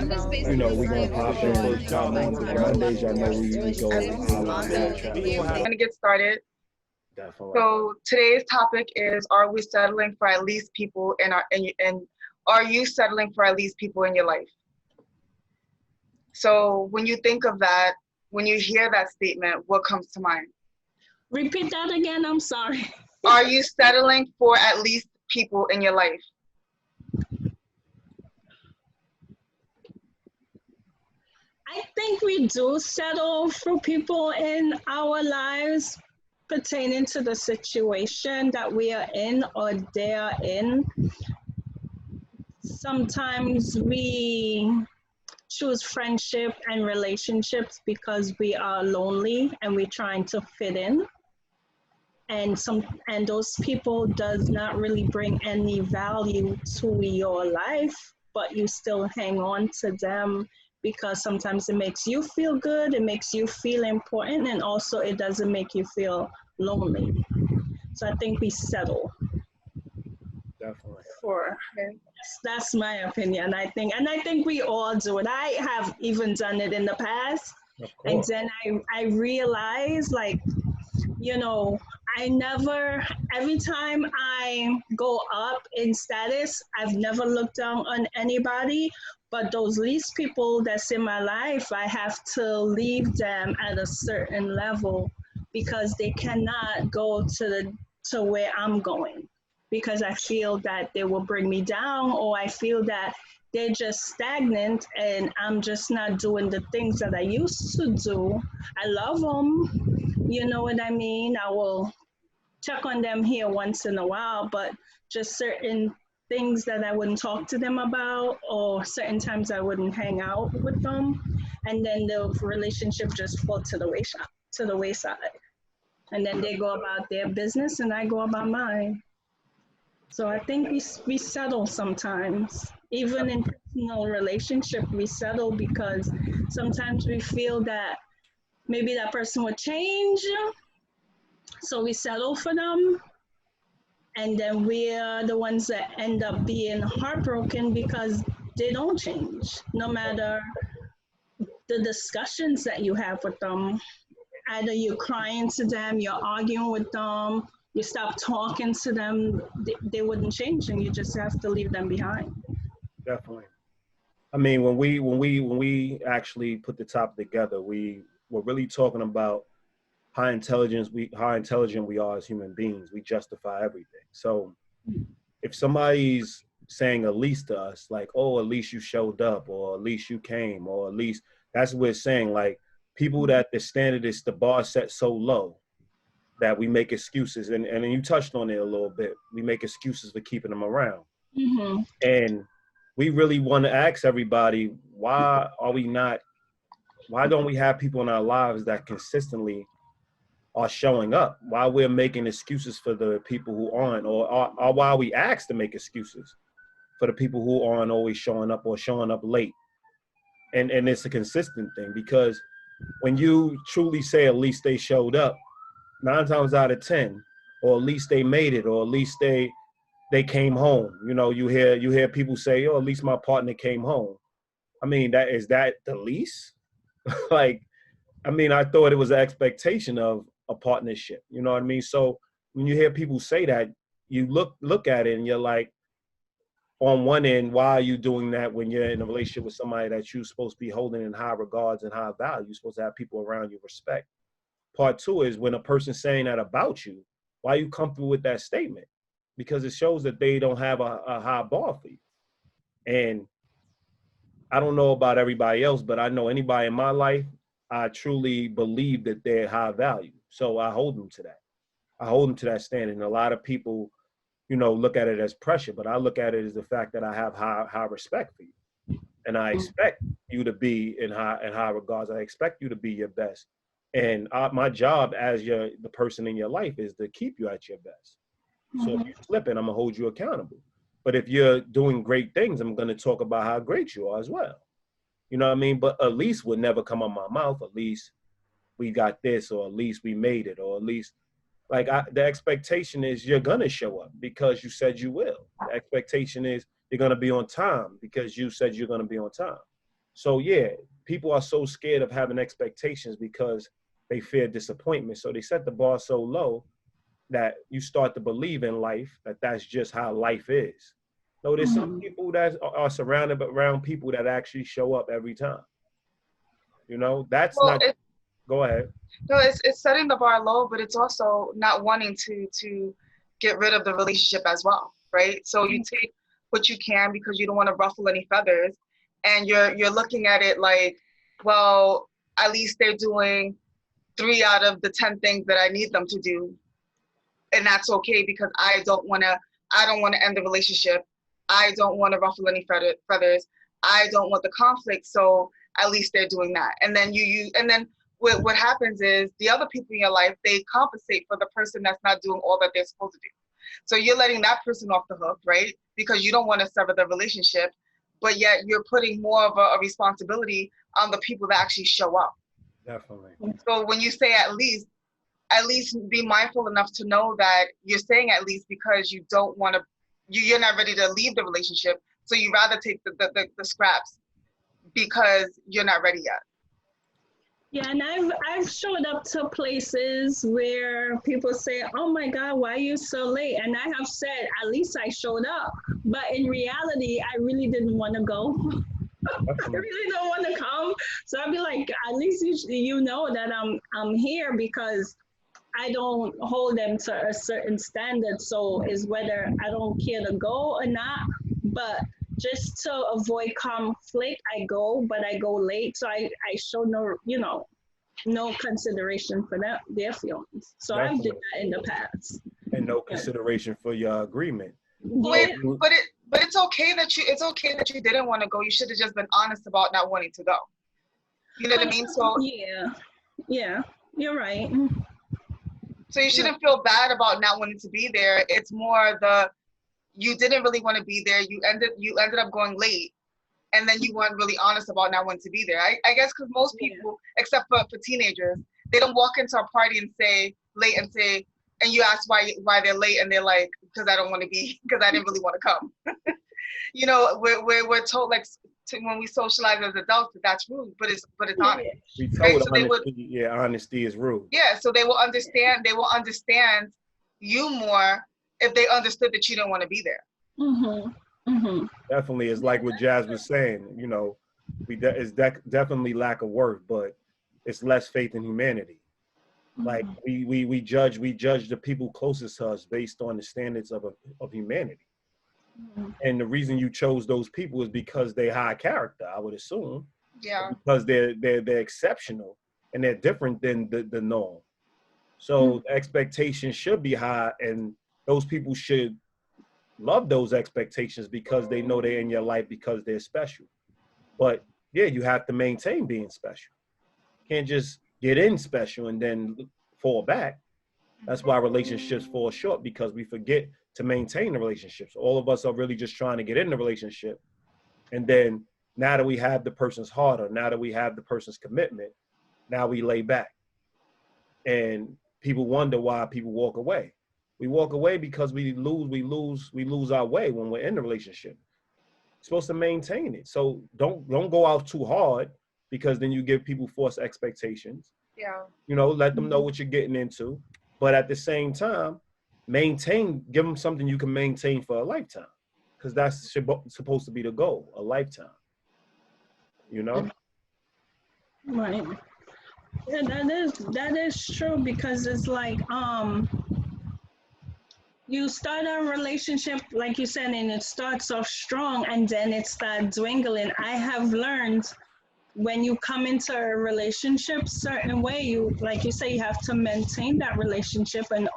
You know, we're gonna pop in the Mondays. I know we go I'm gonna get started. definitely. So today's topic is: are we settling for at least people in our and are you settling for at least people in your life? So when you think of that, when you hear that statement, what comes to mind? Repeat that again. I'm sorry. Are you settling for at least people in your life? I think we do settle for people in our lives pertaining to the situation that we are in or they are in. Sometimes we choose friendship and relationships because we are lonely and we're trying to fit in. And those people does not really bring any value to your life, but you still hang on to them because sometimes it makes you feel good, it makes you feel important, and also it doesn't make you feel lonely. So I think we settle. Definitely. For That's my opinion, I think. And I think we all do it. I have even done it in the past. And then I realized, like, you know, every time I go up in status, I've never looked down on anybody. But those least people that's in my life, I have to leave them at a certain level because they cannot go to where I'm going, because I feel that they will bring me down, or I feel that they're just stagnant and I'm just not doing the things that I used to do. I love them, you know what I mean? I will check on them here once in a while, but just certain things that I wouldn't talk to them about, or certain times I wouldn't hang out with them, and then the relationship just fall to the wayside. And then they go about their business and I go about mine. So I think we settle sometimes. Even in personal relationship, we settle because sometimes we feel that maybe that person would change. So we settle for them. And then we're the ones that end up being heartbroken because they don't change. No matter the discussions that you have with them, either you're crying to them, you're arguing with them, you stop talking to them, they wouldn't change, and you just have to leave them behind. Definitely. I mean, when we actually put the topic together, we were really talking about how intelligent we are as human beings. We justify everything. So if somebody's saying at least to us, like, oh, at least you showed up, or at least you came, or at least, that's what we're saying. Like, people that the bar set so low that we make excuses, and you touched on it a little bit. We make excuses for keeping them around. Mm-hmm. And we really want to ask everybody, why don't we have people in our lives that consistently are showing up? Why we're making excuses for the people who aren't, or why we ask to make excuses for the people who aren't always showing up or showing up late. And it's a consistent thing, because when you truly say at least they showed up, 9 times out of 10, or at least they made it, or at least they came home. You know, you hear people say, oh, at least my partner came home. I mean, is that the least? Like, I mean, I thought it was an expectation of a partnership. You know what I mean? So when you hear people say that, you look at it and you're like, on one end, why are you doing that when you're in a relationship with somebody that you're supposed to be holding in high regards and high value? You're supposed to have people around you respect. Part two is, when a person's saying that about you, why are you comfortable with that statement? Because it shows that they don't have a high bar for you. And I don't know about everybody else, but I know anybody in my life, I truly believe that they're high value. So I hold them to that. I hold them to that standard. And a lot of people, you know, look at it as pressure, but I look at it as the fact that I have high respect for you. And I expect you to be in high regards. I expect you to be your best. And my job as the person in your life is to keep you at your best. So if you're slipping, I'm gonna hold you accountable. But if you're doing great things, I'm gonna talk about how great you are as well. You know what I mean? But at least would never come on my mouth. At least we got this, or at least we made it, or at least, like, the expectation is you're gonna show up because you said you will. The expectation is you're gonna be on time because you said you're gonna be on time. So yeah, people are so scared of having expectations because they fear disappointment. So they set the bar so low that you start to believe in life that that's just how life is. No, there's some people that are surrounded around people that actually show up every time. You know, that's Well, not. Go ahead. no, it's setting the bar low, but it's also not wanting to get rid of the relationship as well, right? So you take what you can because you don't want to ruffle any feathers, and you're looking at it like, well, at least they're doing 3 out of the 10 things that I need them to do, and that's okay because I don't want to end the relationship. I don't want to ruffle any feathers. I don't want the conflict, so at least they're doing that. And then and then what happens is the other people in your life, they compensate for the person that's not doing all that they're supposed to do. So you're letting that person off the hook, right? Because you don't want to sever the relationship, but yet you're putting more of a responsibility on the people that actually show up. Definitely. So when you say at least be mindful enough to know that you're saying at least because you don't want to, you're not ready to leave the relationship. So you rather take the scraps because you're not ready yet. Yeah, and I've showed up to places where people say, "Oh my God, why are you so late?" And I have said, "At least I showed up." But in reality, I really didn't want to go. I really don't want to come. So I'd be like, "At least you know that I'm here because I don't hold them to a certain standard. So it's whether I don't care to go or not. But just to avoid conflict, I go, but I go late. So I show no consideration for their feelings. So I've did that in the past. And no consideration for your agreement. Wait, but it's okay that you didn't want to go. You should have just been honest about not wanting to go. You know what I mean? So yeah, you're right. So you shouldn't feel bad about not wanting to be there. It's more you didn't really want to be there. You ended up going late, and then you weren't really honest about not wanting to be there. I guess because most people, except for teenagers, they don't walk into a party and say, and you ask why they're late, and they're like, because I don't want to be, because I didn't really want to come. You know, we're told like when we socialize as adults that's rude, but it's honest. We told honesty is rude. Yeah, so they will understand you more if they understood that you don't want to be there. Definitely, it's like what Jazz was saying. You know, it's definitely lack of worth, but it's less faith in humanity. Like we judge the people closest to us based on the standards of humanity. And the reason you chose those people is because they're high character, I would assume. Yeah. Because they're exceptional and they're different than the norm. So the expectations should be high, and those people should love those expectations because they know they're in your life because they're special. But yeah, you have to maintain being special. You can't just get in special and then fall back. That's why relationships fall short, because we forget to maintain the relationships. All of us are really just trying to get in the relationship. And then now that we have the person's heart, or now that we have the person's commitment, now we lay back. And people wonder why people walk away. We walk away because we lose our way when we're in the relationship. You're supposed to maintain it. So don't go out too hard, because then you give people false expectations. Yeah. You know, let them know what you're getting into. But at the same time, give them something you can maintain for a lifetime, because that's supposed to be the goal, a lifetime. You know? Right. Yeah, that is true, because it's like you start a relationship, like you said, and it starts off strong and then it starts dwindling. I have learned when you come into a relationship certain way, like you say, you have to maintain that relationship, and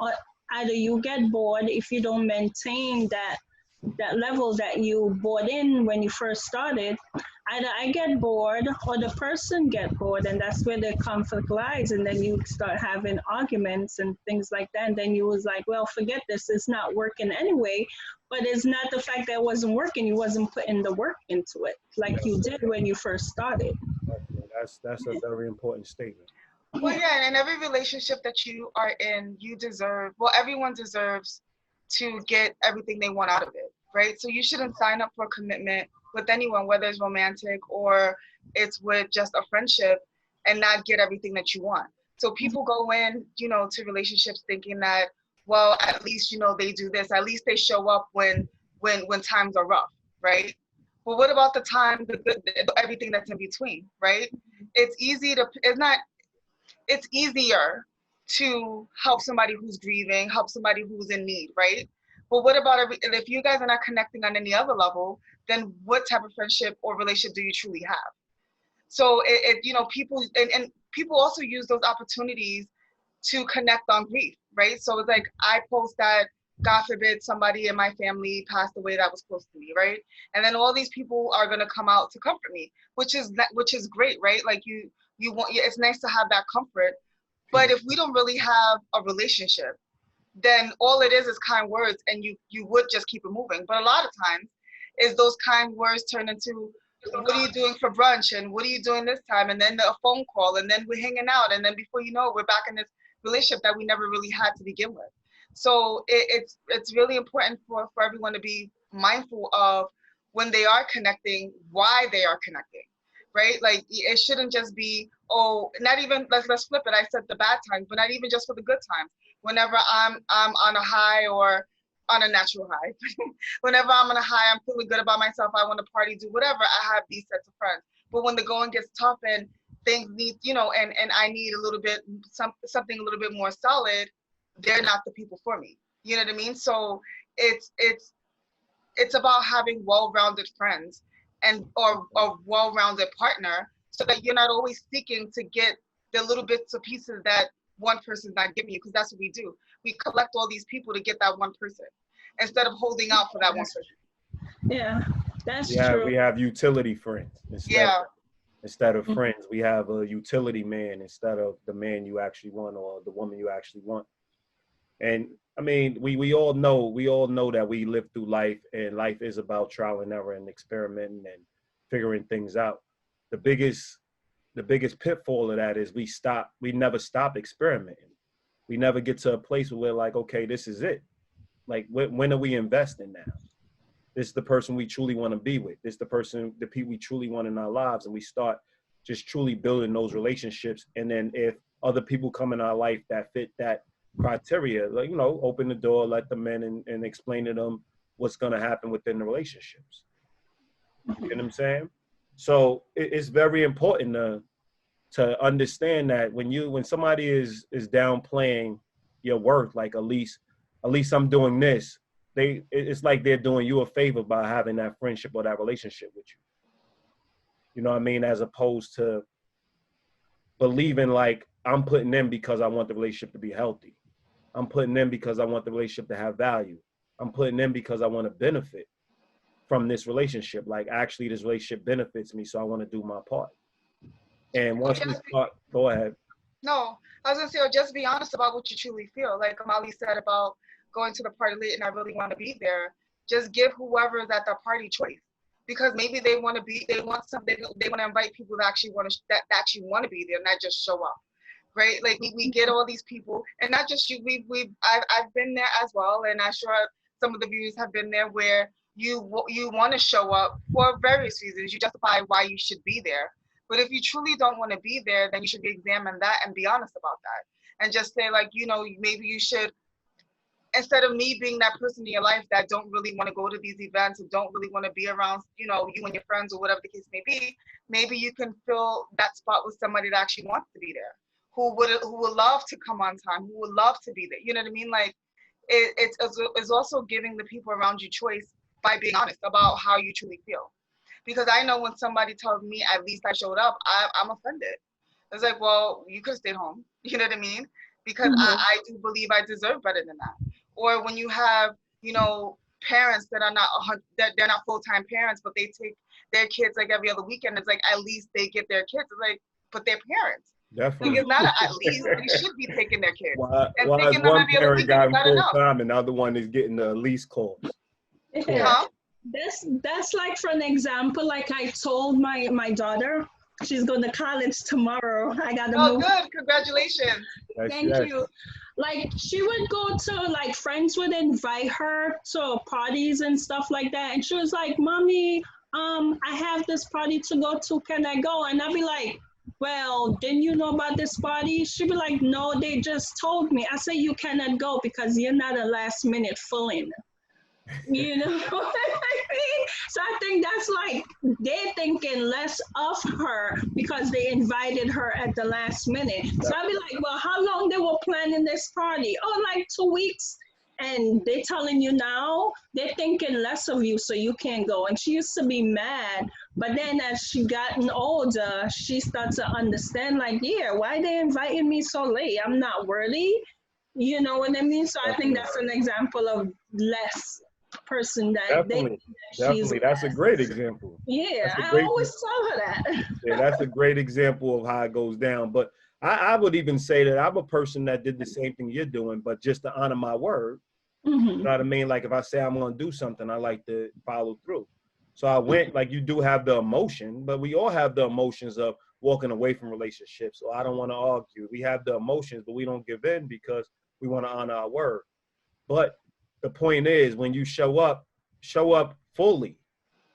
either you get bored if you don't maintain that level that you bought in when you first started. Either I get bored or the person get bored, and that's where the conflict lies. And then you start having arguments and things like that. And then you was like, well, forget this, it's not working anyway. But it's not the fact that it wasn't working, you wasn't putting the work into it like you did when you first started. That's a very important statement. Well, yeah, and every relationship that you are in, everyone deserves to get everything they want out of it, right? So you shouldn't sign up for a commitment with anyone, whether it's romantic or it's with just a friendship, and not get everything that you want. So people go in, you know, to relationships thinking that, well, at least, you know, they do this, at least they show up when times are rough, right? Well, what about the time, everything that's in between, right? It's easier to help somebody who's grieving, help somebody who's in need, right? But what about if you guys are not connecting on any other level, then what type of friendship or relationship do you truly have? So you know, people and people also use those opportunities to connect on grief, right? So it's like I post that, God forbid, somebody in my family passed away that was close to me, right? And then all these people are gonna come out to comfort me, which is great, right? Like you want, it's nice to have that comfort. But if we don't really have a relationship, then all it is kind words, and you would just keep it moving. But a lot of times is those kind words turn into, what are you doing for brunch, and what are you doing this time, and then a phone call, and then we're hanging out, and then before you know it, we're back in this relationship that we never really had to begin with. So it's really important for everyone to be mindful of when they are connecting, why they are connecting, right? Like it shouldn't just be, oh, not even, let's flip it. I said the bad times, but not even just for the good times. Whenever I'm on a high or on a natural high, whenever I'm on a high, I'm feeling good about myself, I want to party, do whatever, I have these sets of friends. But when the going gets tough and things need, you know, and I need a little bit, something a little bit more solid, they're not the people for me. You know what I mean? So it's about having well-rounded friends or a well-rounded partner, so that you're not always seeking to get the little bits of pieces that one person's not giving you, because that's what we do. We collect all these people to get that one person instead of holding out for that one person. Yeah, that's true. We have utility friends instead of friends. We have a utility man instead of the man you actually want or the woman you actually want. And I mean, we all know that we live through life, and life is about trial and error and experimenting and figuring things out. The biggest pitfall of that is we never stop experimenting. We never get to a place where we're like, okay, this is it. Like, when are we investing now? This is the person we truly want to be with. This is the people we truly want in our lives. And we start just truly building those relationships. And then if other people come in our life that fit that criteria, like, you know, open the door, let them in, and explain to them what's going to happen within the relationships. You know what I'm saying? So it's very important to understand that when somebody is downplaying your worth, like at least I'm doing this, it's like they're doing you a favor by having that friendship or that relationship with you. You know what I mean? As opposed to believing like, I'm putting them because I want the relationship to be healthy. I'm putting them because I want the relationship to have value. I'm putting them because I want to benefit from this relationship. Like, actually, this relationship benefits me, so I want to do my part. And once we start, go ahead. No, I was gonna say, just be honest about what you truly feel. Like Amali said about going to the party late and I really want to be there. Just give whoever's at the party choice, because maybe they want to invite people that actually want to be there, not just show up. Right? Like we get all these people, and not just you. I've been there as well, and I'm sure some of the viewers have been there, where you want to show up for various reasons. You justify why you should be there, but if you truly don't want to be there, then you should examine that and be honest about that, and just say, like, you know, maybe you should, instead of me being that person in your life that don't really want to go to these events and don't really want to be around, you know, you and your friends or whatever the case may be, maybe you can fill that spot with somebody that actually wants to be there, who would love to come on time, who would love to be there. You know what I mean? Like, it's also giving the people around you choice by being honest about how you truly feel. Because I know when somebody tells me at least I showed up, I'm offended. It's like, well, you could have stayed home. You know what I mean? Because I do believe I deserve better than that. Or when you have, you know, parents that are that they're not full-time parents, but they take their kids like every other weekend. It's like, at least they get their kids. It's like, but they're parents. Definitely. It's not at least. They should be taking their kids. Why is one parent got full-time and the other one is getting the least calls? Yeah. That's like, for an example, like I told my daughter, she's going to college tomorrow. I got to move. Oh, good. Congratulations. Thank you. Like, she would go to, like, friends would invite her to parties and stuff like that. And she was like, Mommy, I have this party to go to. Can I go? And I'll be like, well, didn't you know about this party? She'd be like, no, they just told me. I say, you cannot go because you're not a last minute fill-in. You know what I mean? So I think that's like they're thinking less of her because they invited her at the last minute. So I'd be like, well, how long they were planning this party? Oh, like 2 weeks. And they're telling you now, they're thinking less of you, so you can't go. And she used to be mad, but then as she gotten older, she starts to understand, like, yeah, why they inviting me so late? I'm not worthy. You know what I mean? So I think that's an example of less person that Definitely. she's That's a great example. Yeah, I always tell her that. Yeah, that's a great example of how it goes down. But I would even say that I'm a person that did the same thing you're doing, but just to honor my word. Mm-hmm. You know what I mean? Like if I say I'm going to do something, I like to follow through. So I went, like you do have the emotion, but we all have the emotions of walking away from relationships. So I don't want to argue. We have the emotions, but we don't give in because we want to honor our word. But the point is, when you show up fully.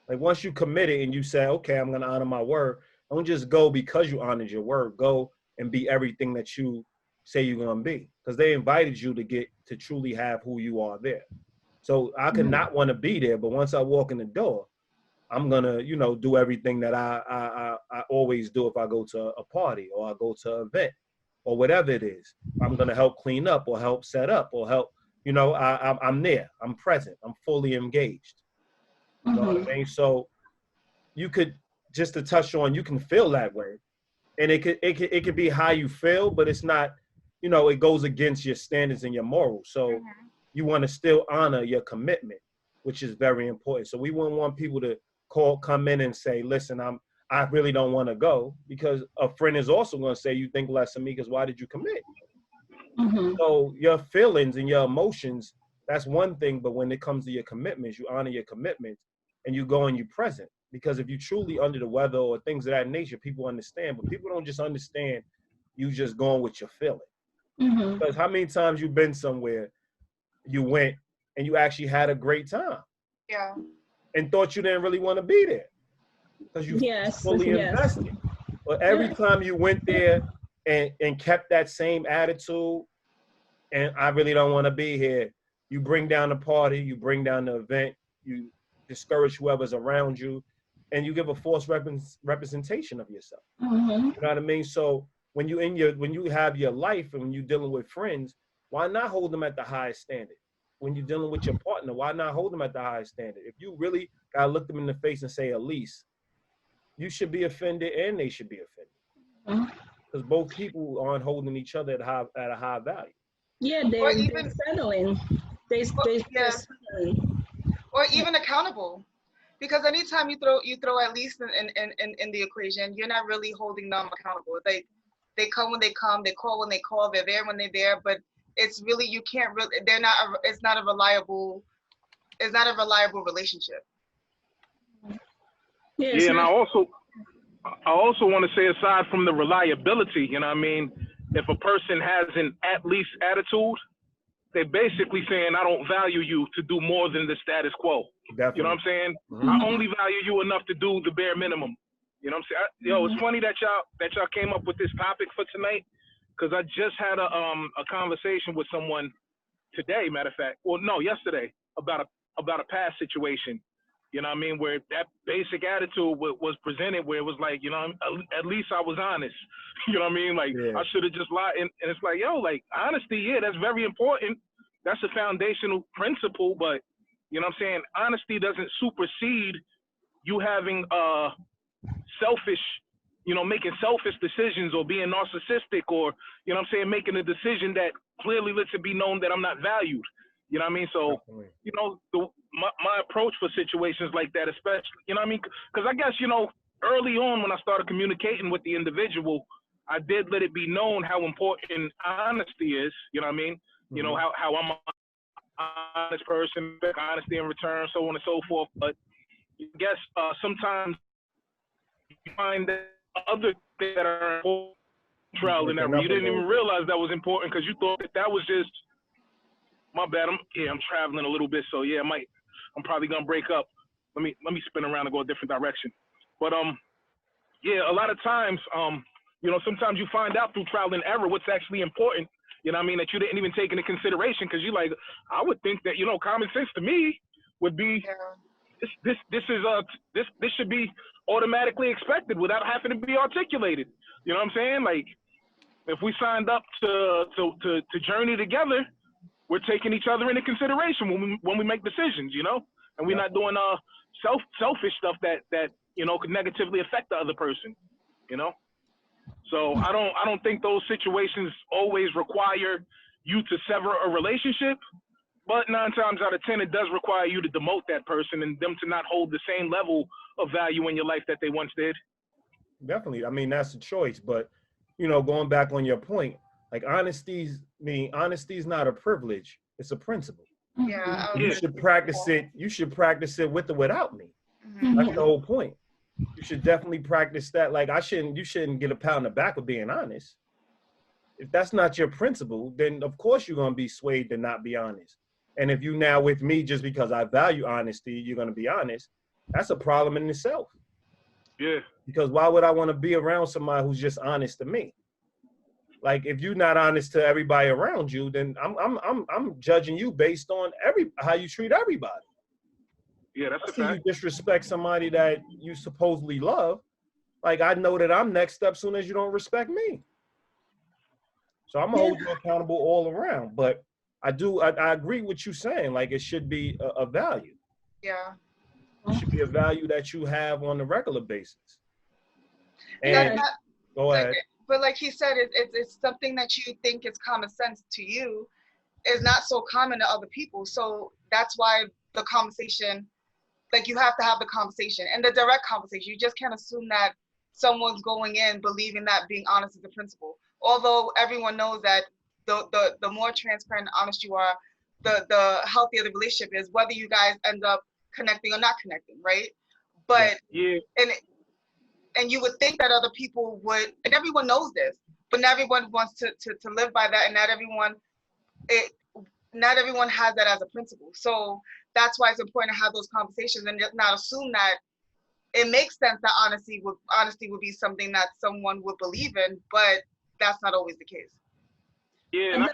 Like once you commit it and you say, okay, I'm going to honor my word, don't just go because you honored your word. Go and be everything that you say you're going to be, because they invited you to get to truly have who you are there. So I could not want to be there, but once I walk in the door, I'm going to, you know, do everything that I always do if I go to a party or I go to an event or whatever it is. I'm going to help clean up or help set up or help, you know, I'm there, I'm present, I'm fully engaged. You know what I mean? So you could, just to touch on, you can feel that way. And it could be how you feel, but it's not, you know, it goes against your standards and your morals. So you want to still honor your commitment, which is very important. So we wouldn't want people to come in and say, listen, I really don't want to go, because a friend is also going to say, you think less of me because why did you commit? So your feelings and your emotions, that's one thing. But when it comes to your commitments, you honor your commitments and you go and you present. Because if you truly under the weather or things of that nature, people understand. But people don't just understand you just going with your feeling. Because how many times you've been somewhere, you went and you actually had a great time, and thought you didn't really want to be there because you fully invested. But every time you went there and kept that same attitude, and I really don't want to be here, you bring down the party, you bring down the event, you discourage whoever's around you, and you give a false representation of yourself. You know what I mean? So when you have your life and when you're dealing with friends, why not hold them at the highest standard? When you're dealing with your partner, why not hold them at the highest standard? If you really gotta look them in the face and say, Elise, you should be offended and they should be offended. Because both people aren't holding each other at a high value. Yeah, they're settling. They're settling. Or even accountable. Because anytime you throw at least in the equation, you're not really holding them accountable. They come when they come, they call when they call, they're there when they're there, but it's really, you can't really, it's not a reliable relationship. Yeah, and I also want to say, aside from the reliability, you know what I mean, if a person has an at least attitude, they're basically saying, I don't value you to do more than the status quo. Definitely. You know what I'm saying? I only value you enough to do the bare minimum. You know what I'm saying? It's funny that y'all came up with this topic for tonight, because I just had a conversation with someone today, matter of fact, yesterday, about a past situation. You know what I mean? Where that basic attitude was presented, where it was like, you know, at least I was honest. You know what I mean? Like, I should have just lied. And it's like, like, honesty, that's very important. That's a foundational principle. But, you know what I'm saying? Honesty doesn't supersede you having selfish, you know, making selfish decisions or being narcissistic, or, you know what I'm saying, making a decision that clearly lets it be known that I'm not valued. You know what I mean? So, you know, my approach for situations like that, especially, you know what I mean? Because I guess, you know, early on when I started communicating with the individual, I did let it be known how important honesty is. You know what I mean? You know, how I'm an honest person, honesty in return, so on and so forth. But I guess sometimes you find that other things that are important, trial and error. You didn't even realize that was important because you thought that was just, my bad. I'm traveling a little bit, so yeah, I'm probably gonna break up. let me spin around and go a different direction. But yeah, a lot of times, you know, sometimes you find out through trial and error what's actually important. You know what I mean? That you didn't even take into consideration, because you're like, I would think that, you know, common sense to me would be this should be automatically expected without having to be articulated. You know what I'm saying? Like, if we signed up to journey together, we're taking each other into consideration when we make decisions, you know, and we're not doing selfish stuff that you know could negatively affect the other person, you know. So I don't think those situations always require you to sever a relationship, but 9 times out of 10 it does require you to demote that person and them to not hold the same level of value in your life that they once did. Definitely. I mean, that's a choice, but you know, going back on your point, like honesty's not a privilege, it's a principle. Yeah. You should practice it. You should practice it with or without me. That's the whole point. You should definitely practice that. Like you shouldn't get a pat on the back of being honest. If that's not your principle, then of course you're going to be swayed to not be honest. And if you now with me just because I value honesty, you're going to be honest, that's a problem in itself. Yeah. Because why would I want to be around somebody who's just honest to me? Like if you're not honest to everybody around you, then I'm judging you based on how you treat everybody. Yeah, that's a fact. fact. You disrespect somebody that you supposedly love. Like I know that I'm next up soon as you don't respect me. So I'm gonna hold you accountable all around. But I agree with you saying, like it should be a value. Yeah. It should be a value that you have on a regular basis. And go ahead. But like he said, it's something that you think is common sense to you is not so common to other people. So that's why the conversation, like you have to have the conversation and the direct conversation. You just can't assume that someone's going in believing that being honest is the principle. Although everyone knows that the more transparent and honest you are, the healthier the relationship is, whether you guys end up connecting or not connecting, right? But and you would think that other people would, and everyone knows this, but not everyone wants to live by that, and not everyone has that as a principle. So that's why it's important to have those conversations and just not assume that it makes sense that honesty would be something that someone would believe in, but that's not always the case. Yeah, and I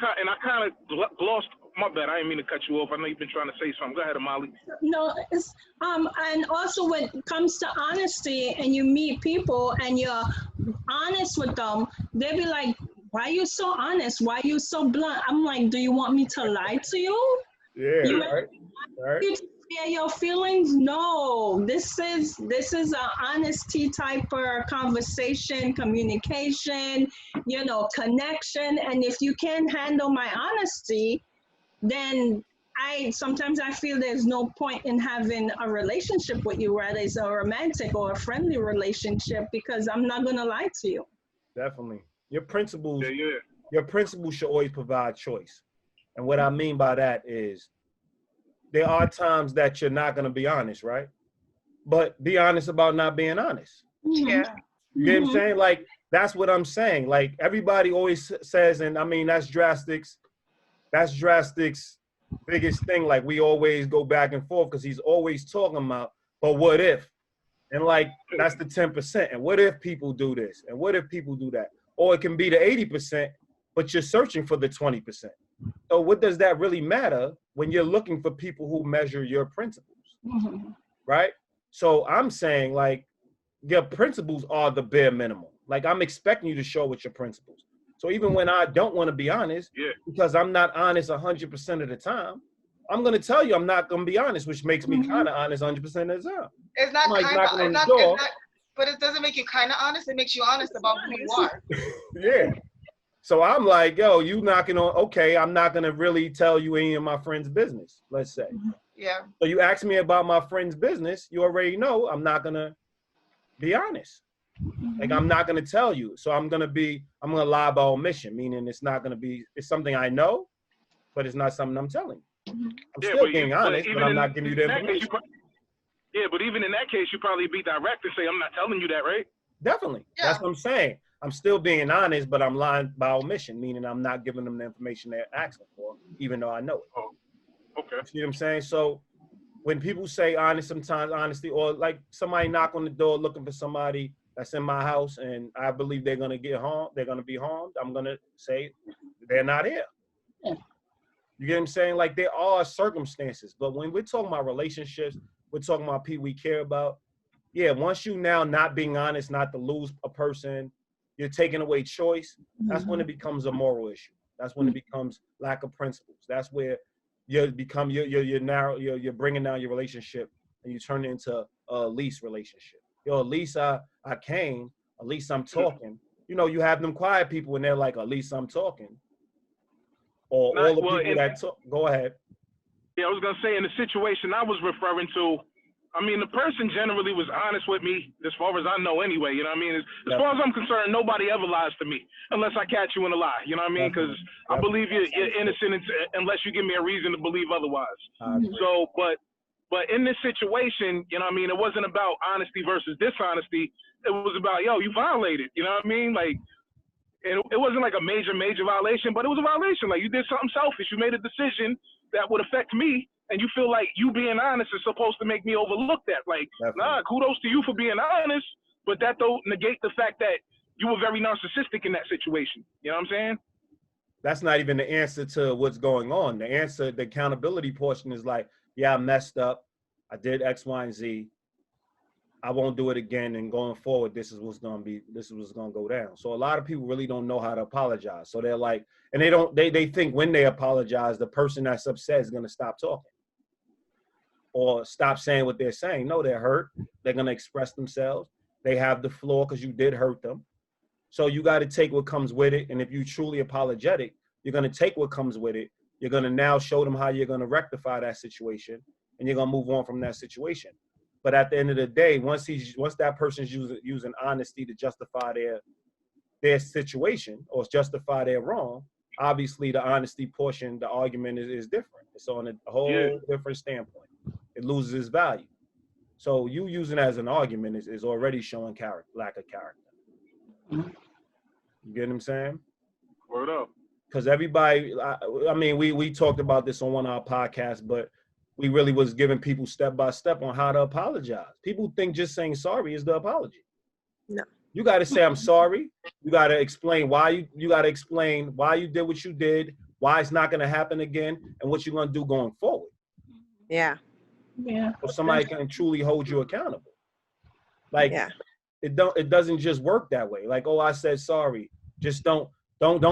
kind of glossed. My bad. I didn't mean to cut you off. I know you've been trying to say something. Go ahead, Amali. No, it's and also when it comes to honesty, and you meet people and you're honest with them, they be like, "Why are you so honest? Why are you so blunt?" I'm like, "Do you want me to lie to you? Yeah, right. You share your feelings? No, this is an honesty type of conversation, communication, you know, connection. And if you can't handle my honesty, then sometimes I feel there's no point in having a relationship with you, whether it's a romantic or a friendly relationship, because I'm not gonna lie to you." Definitely. Your principles should always provide choice. And what I mean by that is there are times that you're not gonna be honest, right? But be honest about not being honest. Yeah. You get what I'm saying? Like that's what I'm saying. Like everybody always says, and I mean that's Drastic's biggest thing. Like we always go back and forth because he's always talking about, but what if? And like that's the 10%. And what if people do this? And what if people do that? Or it can be the 80%, but you're searching for the 20%. So what does that really matter when you're looking for people who measure your principles? Right? So I'm saying like your principles are the bare minimum. Like I'm expecting you to show with your principles. So even when I don't want to be honest, because I'm not honest 100% of the time, I'm going to tell you I'm not going to be honest, which makes me kind of honest 100% of the time. It's not but it doesn't make you kind of honest. It makes you honest about who you are. Yeah. So I'm like, yo, you knocking on, okay, I'm not going to really tell you any of my friend's business, let's say. Yeah. So you ask me about my friend's business, you already know I'm not going to be honest. Like I'm not going to tell you. So I'm going to lie by omission, meaning it's something I know, but it's not something I'm telling you. I'm still being honest, but I'm not giving you the information. But even in that case, you probably be direct and say, I'm not telling you that, right? Definitely. Yeah. That's what I'm saying. I'm still being honest, but I'm lying by omission, meaning I'm not giving them the information they're asking for, even though I know it. Oh, okay. You see what I'm saying? So when people say honest, sometimes honesty, or like somebody knock on the door looking for somebody that's in my house and I believe they're going to get harmed, they're going to be harmed, I'm going to say they're not here. Yeah. You get what I'm saying? Like there are circumstances, but when we're talking about relationships, we're talking about people we care about. Yeah, once you now not being honest, not to lose a person, you're taking away choice. That's when it becomes a moral issue. That's when it becomes lack of principles. That's where you're bringing down your relationship and you turn it into a lease relationship. Yo, at least I came, at least I'm talking. You know, you have them quiet people and they're like, at least I'm talking. Or all the people that talk. Go ahead. Yeah, I was gonna say in the situation I was referring to, I mean, the person generally was honest with me as far as I know anyway, you know what I mean? As far as I'm concerned, nobody ever lies to me unless I catch you in a lie, you know what I mean? Because I believe you're innocent unless you give me a reason to believe otherwise. So, but in this situation, you know what I mean, it wasn't about honesty versus dishonesty. It was about, yo, you violated, you know what I mean? Like, it wasn't like a major violation, but it was a violation. Like, you did something selfish. You made a decision that would affect me, and you feel like you being honest is supposed to make me overlook that. Like, nah, kudos to you for being honest, but that don't negate the fact that you were very narcissistic in that situation. You know what I'm saying? That's not even the answer to what's going on. The answer, the accountability portion is like, yeah, I messed up. I did X, Y, and Z. I won't do it again. And going forward, this is what's going to go down. So a lot of people really don't know how to apologize. So they're like, and they think when they apologize, the person that's upset is going to stop talking or stop saying what they're saying. No, they're hurt. They're going to express themselves. They have the flaw because you did hurt them. So you got to take what comes with it. And if you're truly apologetic, you're going to take what comes with it. You're going to now show them how you're going to rectify that situation, and you're going to move on from that situation. But at the end of the day, once that person's using honesty to justify their situation or justify their wrong, obviously the honesty portion, the argument is different. It's on a whole different standpoint. It loses its value. So you using it as an argument is already showing lack of character. You get what I'm saying? Word up. Because everybody, I mean, we talked about this on one of our podcasts, but we really was giving people step by step on how to apologize. People think just saying sorry is the apology. No. You got to say, I'm sorry. You got to explain why you got to explain why you did what you did, why it's not going to happen again, and what you're going to do going forward. Yeah. Yeah. So somebody can truly hold you accountable. Like, it doesn't just work that way. Like, oh, I said sorry. Just don't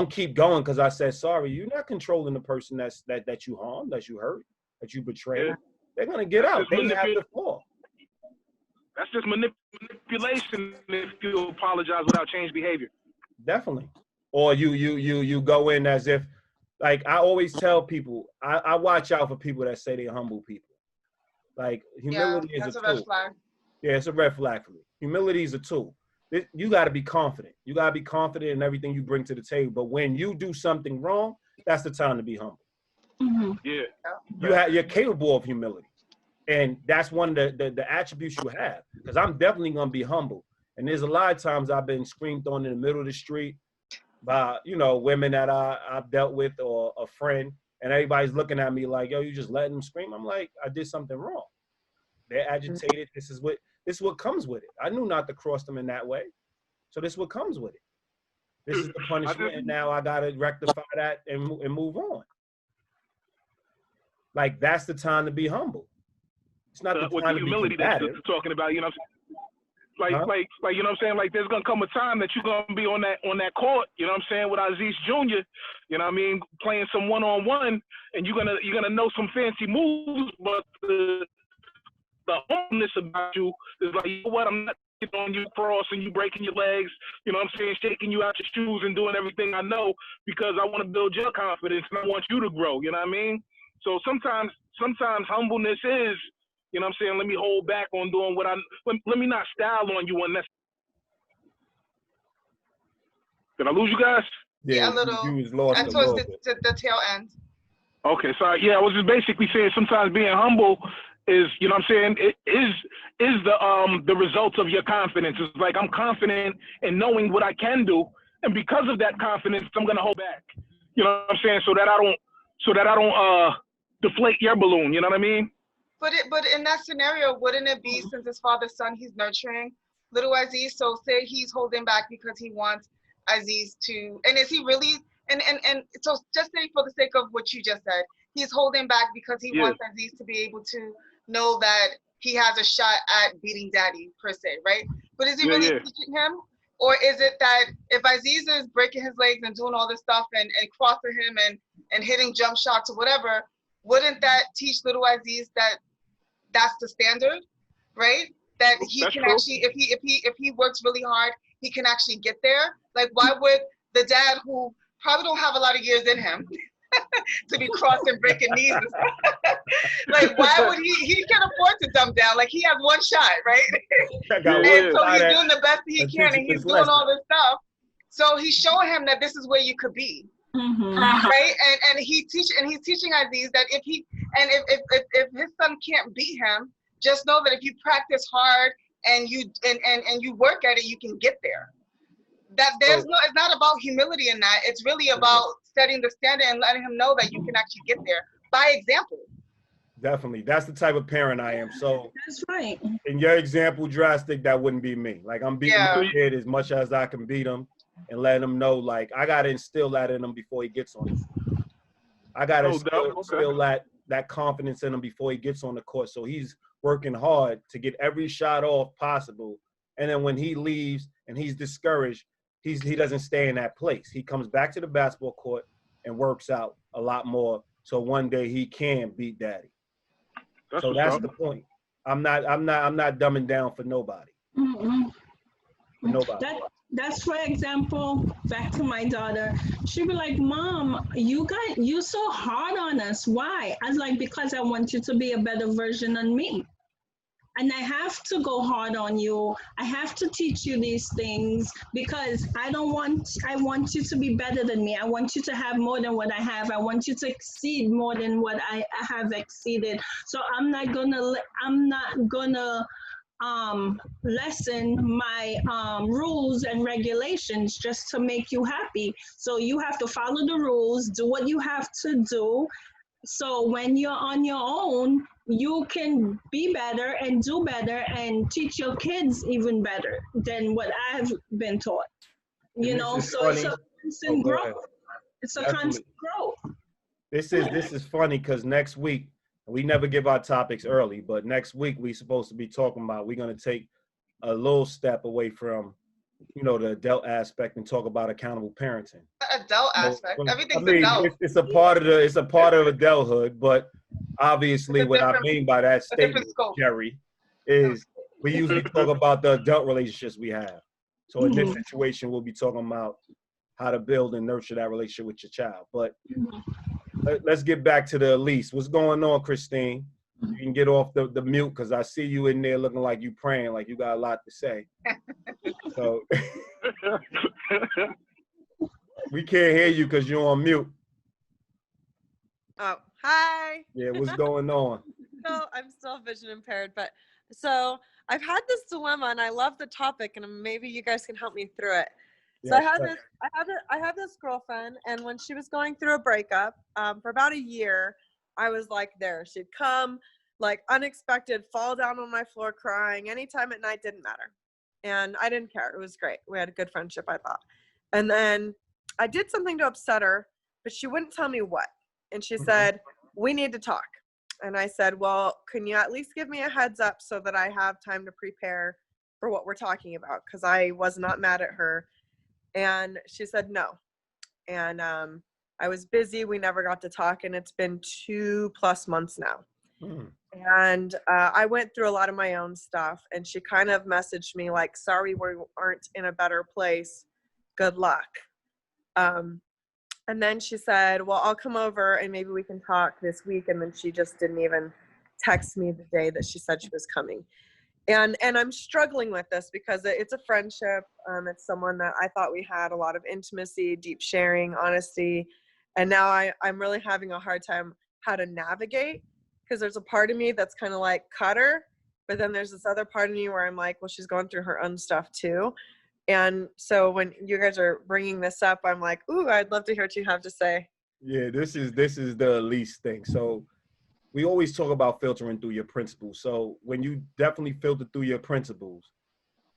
keep going because I said sorry. You're not controlling the person that you harmed, that you hurt, that you betrayed. They're gonna get out. They have to fall. That's just manipulation if you apologize without changed behavior. Definitely. Or you go in as if, like I always tell people, I watch out for people that say they're humble people. Like humility is a tool. Red flag. Yeah, it's a red flag for me. Humility is a tool. You got to be confident. You got to be confident in everything you bring to the table. But when you do something wrong, that's the time to be humble. Mm-hmm. Yeah. You're capable of humility. And that's one of the attributes you have. Because I'm definitely going to be humble. And there's a lot of times I've been screamed on in the middle of the street by, women that I've dealt with or a friend. And everybody's looking at me like, yo, you just letting them scream? I'm like, I did something wrong. They're agitated. This is what comes with it. I knew not to cross them in that way. So this is what comes with it. This is the punishment, and now I got to rectify that and move on. Like, that's the time to be humble. It's not the time to be humility that you're talking about, you know what I'm saying? Like, you know what I'm saying? Like, there's going to come a time that you're going to be on that court, you know what I'm saying, with Aziz Jr., you know what I mean, playing some one-on-one, and you're gonna know some fancy moves, but the humbleness about you is like, you know what, I'm not getting on you crossing you, breaking your legs, you know what I'm saying, shaking you out your shoes and doing everything I know because I want to build your confidence and I want you to grow, you know what I mean? So sometimes humbleness is, you know what I'm saying, let me hold back on doing let me not style on you unnecessarily. Did I lose you guys? Yeah, a little. You was lost and towards the tail end. Okay, sorry. Yeah, I was just basically saying sometimes being humble is, you know what I'm saying, it is the result of your confidence. It's like I'm confident in knowing what I can do, and because of that confidence, I'm gonna hold back. You know what I'm saying? So that I don't deflate your balloon, you know what I mean? But in that scenario, wouldn't it be, since his father's son, he's nurturing little Aziz? So say he's holding back because he wants Aziz to, and is he really, and so just say for the sake of what you just said, he's holding back because he wants Aziz to be able to know that he has a shot at beating daddy, per se, right? But is he really teaching him? Or is it that if Aziz is breaking his legs and doing all this stuff and crossing him and hitting jump shots or whatever, wouldn't that teach little Aziz that that's the standard, right? That he can actually, if he works really hard, he can actually get there. Like, why would the dad, who probably don't have a lot of years in him to be crossing, breaking knees and stuff, like, why would he can afford to dumb down? Like, he has one shot, right? And so he's doing the best he can, and he's doing all this stuff. So he's showing him that this is where you could be. Right, and he's teaching Aziz that if his son can't beat him, just know that if you practice hard and you work at it, you can get there. That it's not about humility in that. It's really about setting the standard and letting him know that you can actually get there by example. Definitely, that's the type of parent I am. So that's right. In your example, drastic, that wouldn't be me. Like, I'm beating my kid as much as I can beat him. And let him know, like, I got to instill that in him before he gets on the court. I got to instill that confidence in him before he gets on the court. So he's working hard to get every shot off possible. And then when he leaves and he's discouraged, he doesn't stay in that place. He comes back to the basketball court and works out a lot more. So one day he can beat daddy. So that's the point. I'm not dumbing down for nobody. For nobody. That's, for example, back to my daughter. She'd be like, Mom, you so hard on us. Why? I was like, because I want you to be a better version of me. And I have to go hard on you. I have to teach you these things because I want you to be better than me. I want you to have more than what I have. I want you to exceed more than what I have exceeded. So I'm not gonna lessen my rules and regulations just to make you happy. So you have to follow the rules, do what you have to do. So when you're on your own, you can be better and do better and teach your kids even better than what I've been taught. You know, so it's a constant growth. It's a constant growth. This is funny because next week, we never give our topics early, but next week we're supposed to be talking about, we're going to take a little step away from, the adult aspect and talk about accountable parenting. Adult aspect, everything's adult. It's a part of adulthood, but obviously what I mean by that statement, Jerry, is we usually talk about the adult relationships we have. So in this situation, we'll be talking about how to build and nurture that relationship with your child. But let's get back to the Elise. What's going on, Christine? You can get off the mute because I see you in there looking like you praying, like you got a lot to say. So we can't hear you because you're on mute. Oh, hi. Yeah, what's going on? So I'm still vision impaired, but so I've had this dilemma and I love the topic and maybe you guys can help me through it. So I had this girlfriend, and when she was going through a breakup, for about a year, I was like there. She'd come, like unexpected, fall down on my floor crying. Anytime at night, didn't matter. And I didn't care. It was great. We had a good friendship, I thought. And then I did something to upset her, but she wouldn't tell me what. And she said, we need to talk. And I said, well, can you at least give me a heads up so that I have time to prepare for what we're talking about? Because I was not mad at her. And she said no. And I was busy. We never got to talk. And it's been 2+ months now. And I went through a lot of my own stuff. And she kind of messaged me like, sorry, we aren't in a better place. Good luck. And then she said, well, I'll come over and maybe we can talk this week. And then she just didn't even text me the day that she said she was coming. And I'm struggling with this because it's a friendship. It's someone that I thought we had a lot of intimacy, deep sharing, honesty. And now I'm really having a hard time how to navigate because there's a part of me that's kind of like cut her. But then there's this other part of me where I'm like, well, she's going through her own stuff too. And so when you guys are bringing this up, I'm like, ooh, I'd love to hear what you have to say. Yeah, this is the Elise thing. So we always talk about filtering through your principles. So when you definitely filter through your principles,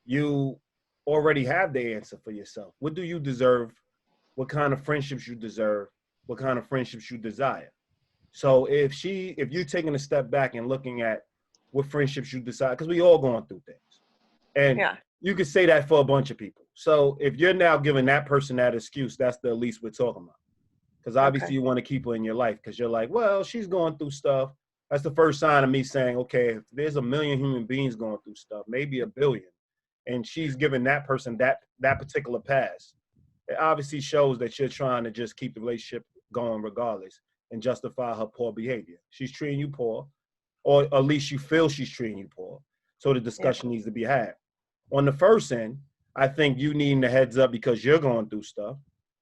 you already have the answer for yourself. What do you deserve? What kind of friendships you deserve? What kind of friendships you desire? So if you're taking a step back and looking at what friendships you decide, because we all going through things. And you could say that for a bunch of people. So if you're now giving that person that excuse, that's the least we're talking about. Because obviously you want to keep her in your life because you're like, well, she's going through stuff. That's the first sign of me saying, okay, if there's a million human beings going through stuff, maybe a billion, and she's giving that person that particular pass, it obviously shows that you're trying to just keep the relationship going regardless and justify her poor behavior. She's treating you poor, or at least you feel she's treating you poor. So the discussion needs to be had. On the first end, I think you needing the heads up because you're going through stuff.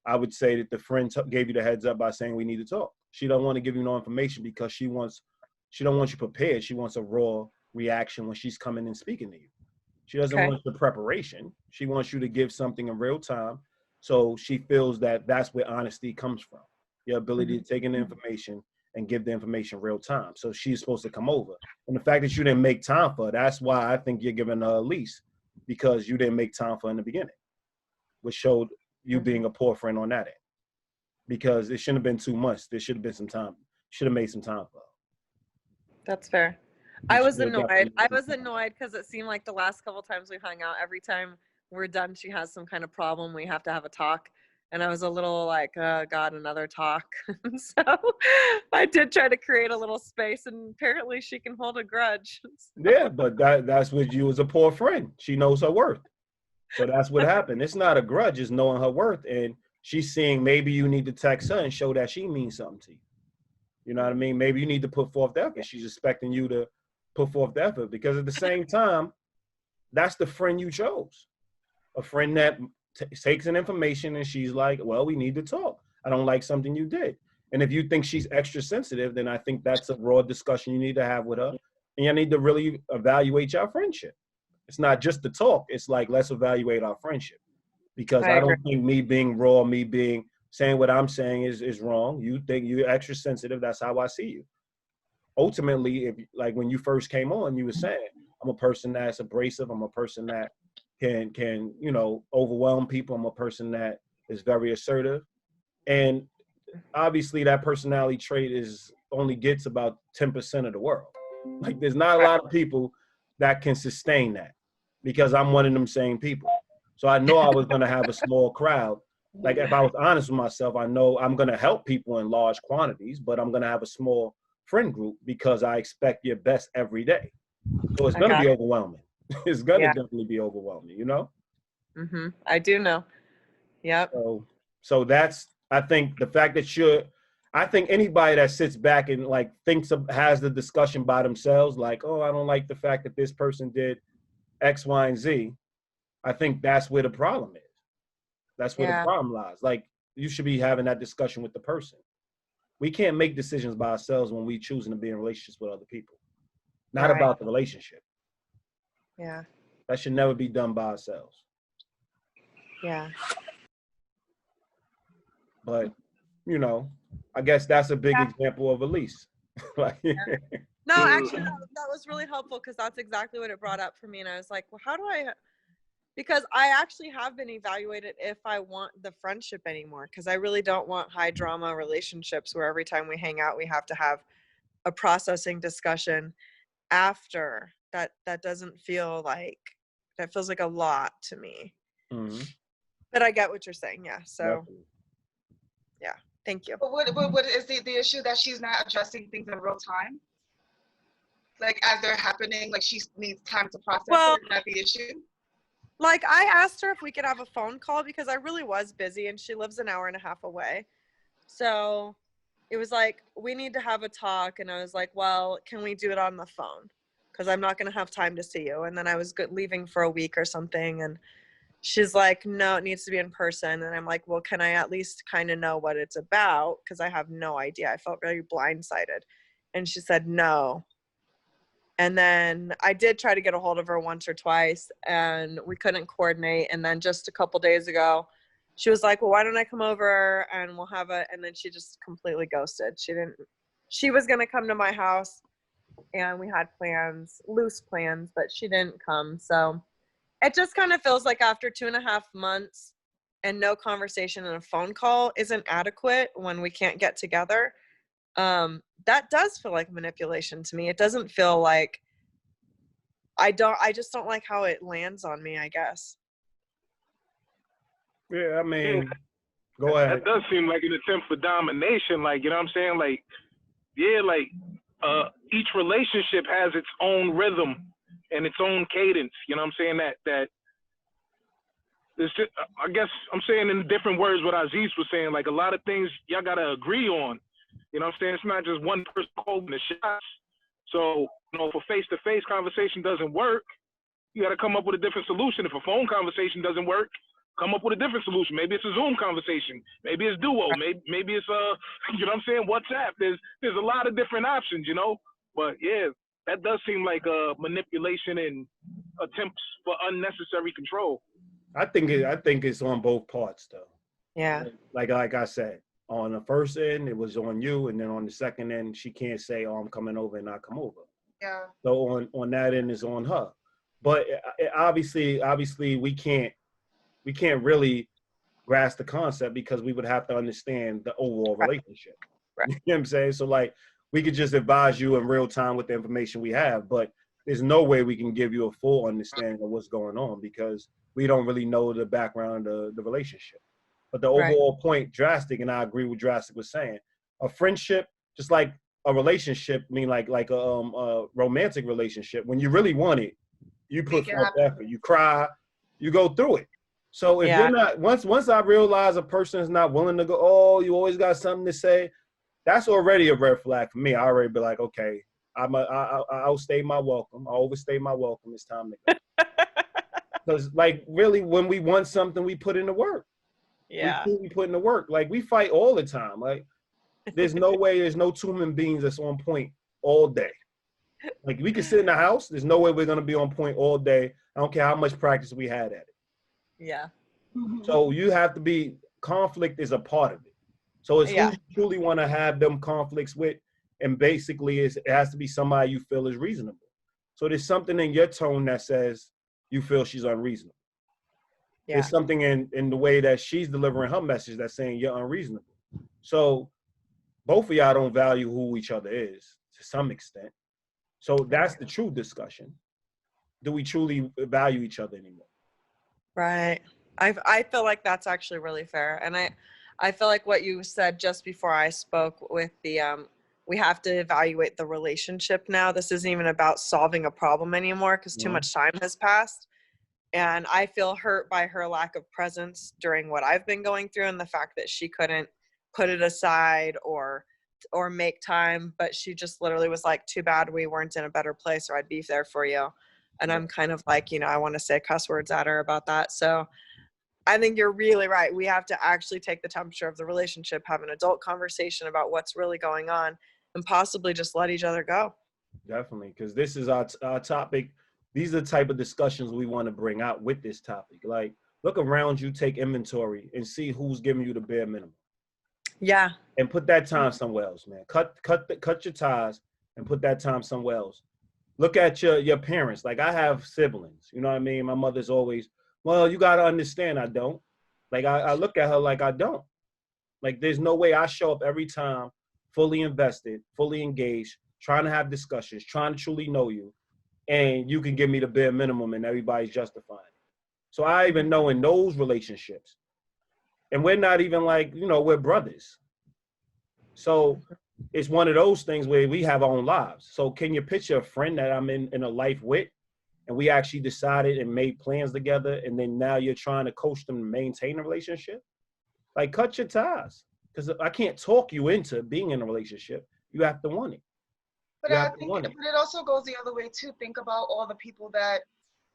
I would say that the friend gave you the heads up by saying we need to talk. She don't want to give you no information because she don't want you prepared. She wants a raw reaction when she's coming and speaking to you. She doesn't want the preparation. She wants you to give something in real time. So she feels that that's where honesty comes from. Your ability to take in the information and give the information real time. So she's supposed to come over. And the fact that you didn't make time for her, that's why I think you're giving her a lease, because you didn't make time for her in the beginning, which showed you being a poor friend on that end. Because it shouldn't have been 2 months. There should have been some time. Should have made some time for her. That's fair. I was annoyed. I was annoyed because it seemed like the last couple times we hung out, every time we're done, she has some kind of problem. We have to have a talk. And I was a little like, oh, God, another talk. So I did try to create a little space, and apparently she can hold a grudge. Yeah, but that's what you as a poor friend. She knows her worth. So that's what happened. It's not a grudge, it's knowing her worth. And she's seeing maybe you need to text her and show that she means something to you. You know what I mean? Maybe you need to put forth the effort. She's expecting you to put forth the effort, because at the same time, that's the friend you chose. A friend that takes in information and she's like, well, we need to talk. I don't like something you did. And if you think she's extra sensitive, then I think that's a raw discussion you need to have with her. And you need to really evaluate your friendship. It's not just the talk. It's like, let's evaluate our friendship. Because I don't think me being raw, saying what I'm saying is wrong. You think you're extra sensitive. That's how I see you. Ultimately, like when you first came on, you were saying, I'm a person that's abrasive. I'm a person that can overwhelm people. I'm a person that is very assertive. And obviously that personality trait only gets about 10% of the world. Like there's not a lot of people that can sustain that, because I'm one of them same people. So I know I was going to have a small crowd. Like if I was honest with myself, I know I'm going to help people in large quantities, but I'm going to have a small friend group because I expect your best every day. So it's going to be overwhelming. It's going to definitely be overwhelming, I do know. Yep. So that's, I think the fact that I think anybody that sits back and like has the discussion by themselves, like, oh, I don't like the fact that this person did X, Y, and Z. I think that's where the problem is. That's where the problem lies. Like, you should be having that discussion with the person. We can't make decisions by ourselves when we choosing to be in relationships with other people. Not about the relationship. Yeah. That should never be done by ourselves. Yeah. But, I guess that's a big example of a lease. No, actually, that was really helpful, because that's exactly what it brought up for me. And I was like, well, because I actually have been evaluated if I want the friendship anymore, because I really don't want high drama relationships where every time we hang out, we have to have a processing discussion after. That doesn't feel like, that feels like a lot to me. Mm-hmm. But I get what you're saying. Yeah. So, definitely. Yeah. Thank you. But what is the issue, that she's not addressing things in real time? Like as they're happening, like she needs time to process it, and that's the issue? Like I asked her if we could have a phone call, because I really was busy and she lives an hour and a half away. So it was like, we need to have a talk. And I was like, well, can we do it on the phone? Because I'm not going to have time to see you. And then I was leaving for a week or something. And she's like, no, it needs to be in person. And I'm like, well, can I at least kind of know what it's about? Because I have no idea. I felt very blindsided. And she said, no. And then I did try to get a hold of her once or twice, and we couldn't coordinate. And then just a couple days ago, she was like, well, why don't I come over and we'll have and then she just completely ghosted. She didn't she was going to come to my house, and we had plans, loose plans, but she didn't come. So it just kind of feels like after 2.5 months and no conversation and a phone call isn't adequate when we can't get together. That does feel like manipulation to me. It doesn't feel like, I just don't like how it lands on me, I guess. Yeah, I mean, go ahead. That does seem like an attempt for domination. Like, you know what I'm saying? Like, yeah, like each relationship has its own rhythm and its own cadence. You know what I'm saying? That it's just, I guess I'm saying in different words what Aziz was saying. Like, a lot of things y'all gotta agree on. You know what I'm saying? It's not just one person holding the shots. So, you know, if a face-to-face conversation doesn't work, you got to come up with a different solution. If a phone conversation doesn't work, come up with a different solution. Maybe it's a Zoom conversation. Maybe it's Duo. Maybe it's you know what I'm saying, WhatsApp. There's a lot of different options, you know. But yeah, that does seem like manipulation and attempts for unnecessary control. I think it's on both parts though. Yeah. Like I said, on the first end, it was on you, and then on the second end, she can't say, "Oh, I'm coming over," and I come over. Yeah. So on that end is on her. But obviously, we can't really grasp the concept because we would have to understand the overall relationship. Right. You know what I'm saying? So like, we could just advise you in real time with the information we have, but there's no way we can give you a full understanding of what's going on because we don't really know the background of the relationship. But the overall point, Drastic, and I agree with Drastic was saying, a friendship, just like a relationship, I mean like a romantic relationship, when you really want it, you put forth effort, you cry, you go through it. So if you're not, once I realize a person is not willing to go, oh, you always got something to say, that's already a red flag for me. I already be like, okay, I outstay my welcome. I overstay my welcome. It's time to go. Because like really, when we want something, we put in the work. Yeah. We put in the work. Like we fight all the time. Like there's no way, there's no two human beings that's on point all day. Like we can sit in the house. There's no way we're gonna be on point all day. I don't care how much practice we had at it. Yeah. So you have to be, conflict is a part of it. So it's who you truly want to have them conflicts with, and basically it has to be somebody you feel is reasonable. So there's something in your tone that says you feel she's unreasonable. Yeah. There's something in the way that she's delivering her message that's saying you're unreasonable. So both of y'all don't value who each other is to some extent. So that's the true discussion. Do we truly value each other anymore? Right. I feel like that's actually really fair. And I feel like what you said just before I spoke with the, we have to evaluate the relationship now. This isn't even about solving a problem anymore because too much time has passed. And I feel hurt by her lack of presence during what I've been going through and the fact that she couldn't put it aside or make time, but she just literally was like, too bad we weren't in a better place or I'd be there for you. And I'm kind of like, you know, I want to say cuss words at her about that. So I think you're really right. We have to actually take the temperature of the relationship, have an adult conversation about what's really going on, and possibly just let each other go. Definitely, because this is our topic. These are the type of discussions we want to bring out with this topic. Like, look around you, take inventory, and see who's giving you the bare minimum. Yeah. And put that time somewhere else, man. Cut your ties and put that time somewhere else. Look at your parents. Like, I have siblings. You know what I mean? My mother's always, well, you got to understand I don't. Like, I look at her like I don't. Like, there's no way I show up every time fully invested, fully engaged, trying to have discussions, trying to truly know you, and you can give me the bare minimum and everybody's justifying it. So I even know in those relationships, and we're not even like, you know, we're brothers. So it's one of those things where we have our own lives. So can you picture a friend that I'm in a life with, and we actually decided and made plans together, and then now you're trying to coach them to maintain a relationship? Like, cut your ties. Because I can't talk you into being in a relationship. You have to want it. But I think but it also goes the other way too. Think about all the people that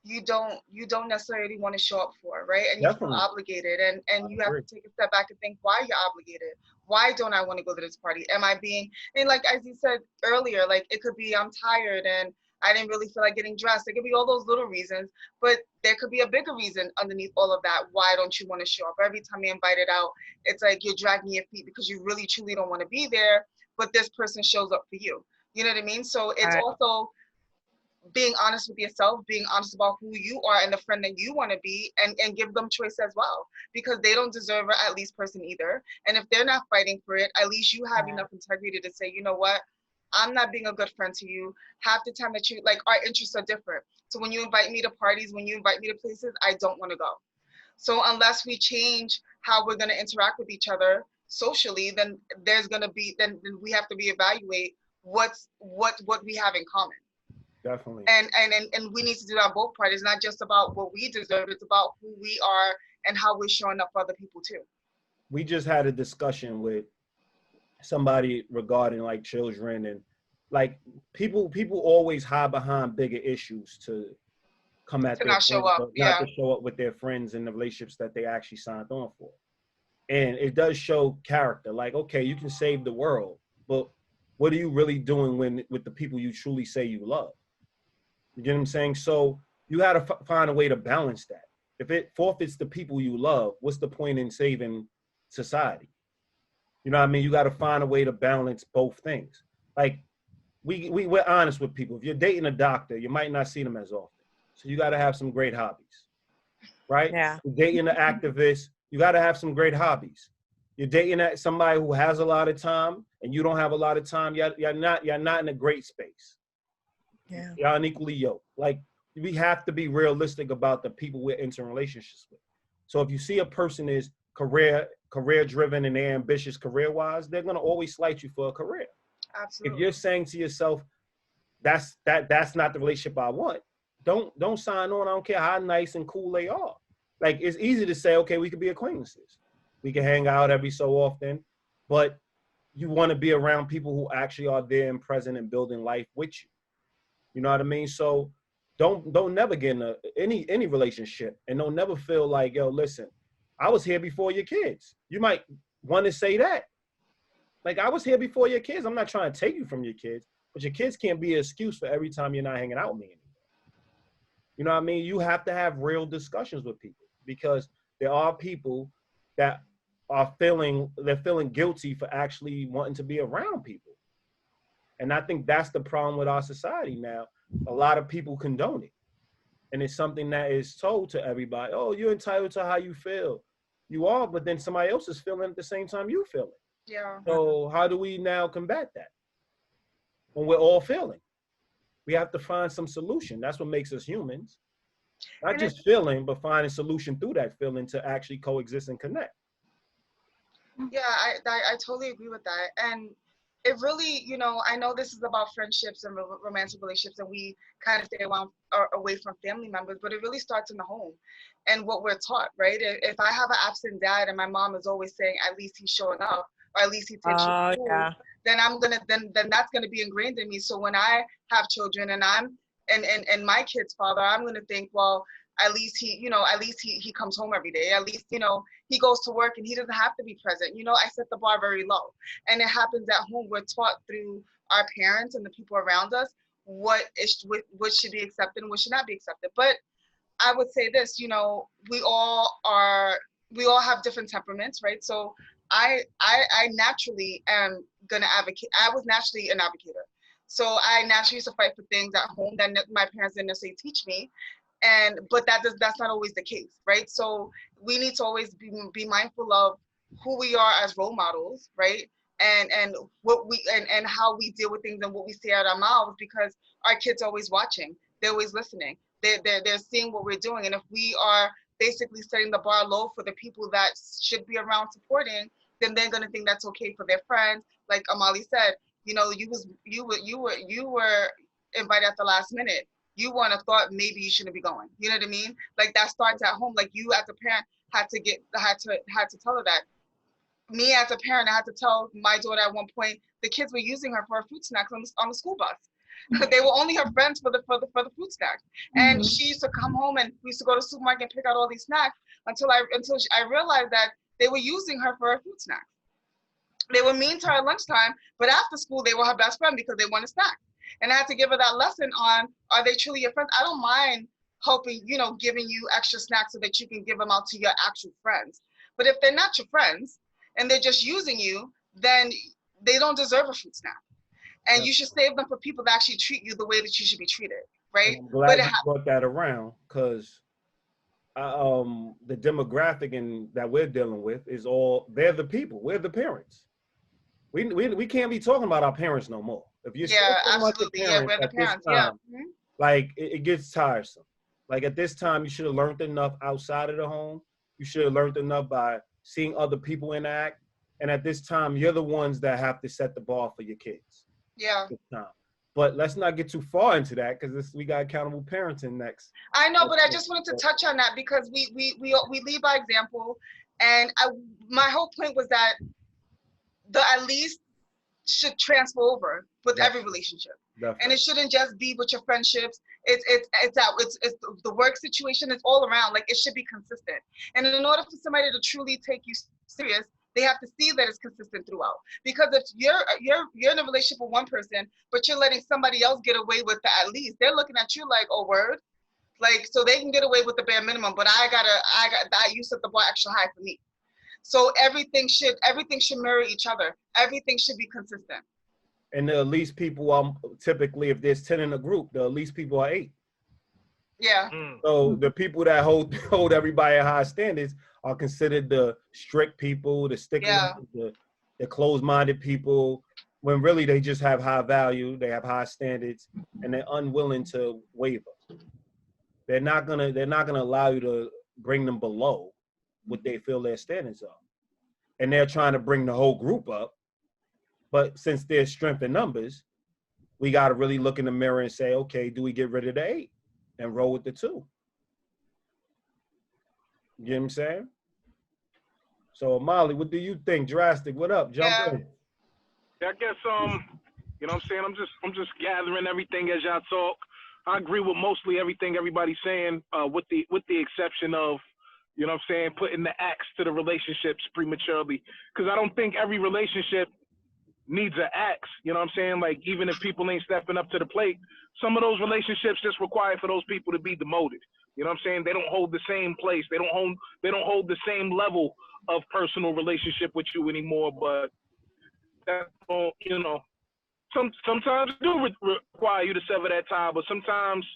you don't necessarily want to show up for, right? And you feel obligated, and you have to take a step back and think, why you're obligated? Why don't I want to go to this party? Am I being, and like as you said earlier, like it could be I'm tired and I didn't really feel like getting dressed. It could be all those little reasons, but there could be a bigger reason underneath all of that. Why don't you want to show up? Every time you're invited out, it's like you're dragging your feet because you really truly don't want to be there. but this person shows up for you. You know what I mean? So it's also being honest with yourself, being honest about who you are and the friend that you want to be, and give them choice as well, because they don't deserve an at least person either. And if they're not fighting for it, at least you have enough integrity to say, you know what, I'm not being a good friend to you. Half the time that you, like, our interests are different. So when you invite me to parties, when you invite me to places, I don't want to go. So unless we change how we're going to interact with each other socially, then there's going to be, then we have to reevaluate what we have in common. Definitely. And we need to do that on both parties. It's not just about what we deserve. It's about who we are and how we're showing up for other people too. We just had a discussion with somebody regarding like children, and like people always hide behind bigger issues to come at To their not show friends, up, not to show up with their friends in the relationships that they actually signed on for. And it does show character. Like, okay, you can save the world, but what are you really doing with the people you truly say you love? You get what I'm saying? So you got to find a way to balance that. If it forfeits the people you love, what's the point in saving society? You know what I mean? You got to find a way to balance both things. Like, we're honest with people. If you're dating a doctor, you might not see them as often. So you got to have some great hobbies, right? Yeah. You're dating an activist, you got to have some great hobbies. You're dating somebody who has a lot of time and you don't have a lot of time. You're not in a great space. Yeah. You're unequally yoked. Like, we have to be realistic about the people we're entering relationships with. So if you see a person is career driven and they're ambitious career wise, they're gonna always slight you for a career. Absolutely. If you're saying to yourself, that's not the relationship I want, don't sign on. I don't care how nice and cool they are. Like, it's easy to say, okay, we could be acquaintances. We can hang out every so often, but you want to be around people who actually are there and present and building life with you. You know what I mean? So don't never get in any relationship, and don't never feel like, yo, listen, I was here before your kids. You might want to say that. Like, I was here before your kids. I'm not trying to take you from your kids, but your kids can't be an excuse for every time you're not hanging out with me anymore. You know what I mean? You have to have real discussions with people, because there are people that are feeling guilty for actually wanting to be around people. And I think that's the problem with our society now. A lot of people condone it. And it's something that is told to everybody. Oh, you're entitled to how you feel. You are, but then somebody else is feeling at the same time you feel it. Yeah. So how do we now combat that when we're all feeling? We have to find some solution. That's what makes us humans. Not just feeling, but finding solution through that feeling to actually coexist and connect. Yeah, I totally agree with that. And it really, I know this is about friendships and romantic relationships, and we kind of stay away from family members, but it really starts in the home and what we're taught, right? If I have an absent dad and my mom is always saying, at least he's showing up, or at least he takes you to then then that's gonna be ingrained in me. So when I have children and I'm and my kid's father, I'm gonna think, well, at least he comes home every day. At least, he goes to work and he doesn't have to be present. I set the bar very low. And it happens at home. We're taught through our parents and the people around us what should be accepted and what should not be accepted. But I would say this, we all have different temperaments, right? So I naturally am gonna advocate. I was naturally an advocator. So I naturally used to fight for things at home that my parents didn't necessarily teach me. But that's not always the case, right? So we need to always be mindful of who we are as role models, right? And what we and how we deal with things and what we say out our mouths, because our kids are always watching, they're always listening, they're seeing what we're doing. And if we are basically setting the bar low for the people that should be around supporting, then they're gonna think that's okay for their friends. Like Amali said, you were invited at the last minute. You wouldn't have thought maybe you shouldn't be going. You know what I mean? Like, that starts at home. Like, you as a parent had to tell her that. Me as a parent, I had to tell my daughter at one point, the kids were using her for her fruit snacks on the school bus. They were only her friends for the fruit snacks. And she used to come home and we used to go to the supermarket and pick out all these snacks until I realized that they were using her for her fruit snacks. They were mean to her at lunchtime, but after school they were her best friend because they wanted snacks. And I had to give her that lesson on, are they truly your friends? I don't mind helping, giving you extra snacks so that you can give them out to your actual friends. But if they're not your friends and they're just using you, then they don't deserve a fruit snap. And you should save them for people that actually treat you the way that you should be treated, right? I'm glad you brought that around, because the demographic that we're dealing with is they're the people. We're the parents. We can't be talking about our parents no more. If you're absolutely, we're the parents. Like it gets tiresome. Like at this time, you should have learned enough outside of the home. You should have learned enough by seeing other people interact. And at this time, you're the ones that have to set the bar for your kids. Yeah. But let's not get too far into that, because we got accountable parenting next. I know, but I just wanted to touch on that because we lead by example, and my whole point was that the at least should transfer over with every relationship. Definitely. And it shouldn't just be with your friendships. It's the work situation. It's all around. Like, it should be consistent. And in order for somebody to truly take you serious, they have to see that it's consistent throughout. Because if you're in a relationship with one person, but you're letting somebody else get away with the at least, they're looking at you like, oh, word. Like, so they can get away with the bare minimum, but I got that. You set the bar extra high for me. So everything should mirror each other. Everything should be consistent. And the least people are typically, if there's 10 in a group, the least people are 8. Yeah. So the people that hold everybody at high standards are considered the strict people, the sticklers, the closed-minded people, when really they just have high value, they have high standards, and they're unwilling to waver. They're not gonna allow you to bring them below what they feel their standards are. And they're trying to bring the whole group up. But since there's strength in numbers, we got to really look in the mirror and say, okay, do we get rid of the 8 and roll with the 2? You know what I'm saying? So, Molly, what do you think? Drastic, what up? Jump in. I guess, you know what I'm saying? I'm just gathering everything as y'all talk. I agree with mostly everything everybody's saying, with the exception of, you know what I'm saying, putting the axe to the relationships prematurely. Because I don't think every relationship needs an axe, you know what I'm saying? Like, even if people ain't stepping up to the plate, some of those relationships just require for those people to be demoted. You know what I'm saying? They don't hold the same place. They don't hold the same level of personal relationship with you anymore. But that, you know, sometimes it do require you to sever that tie, but sometimes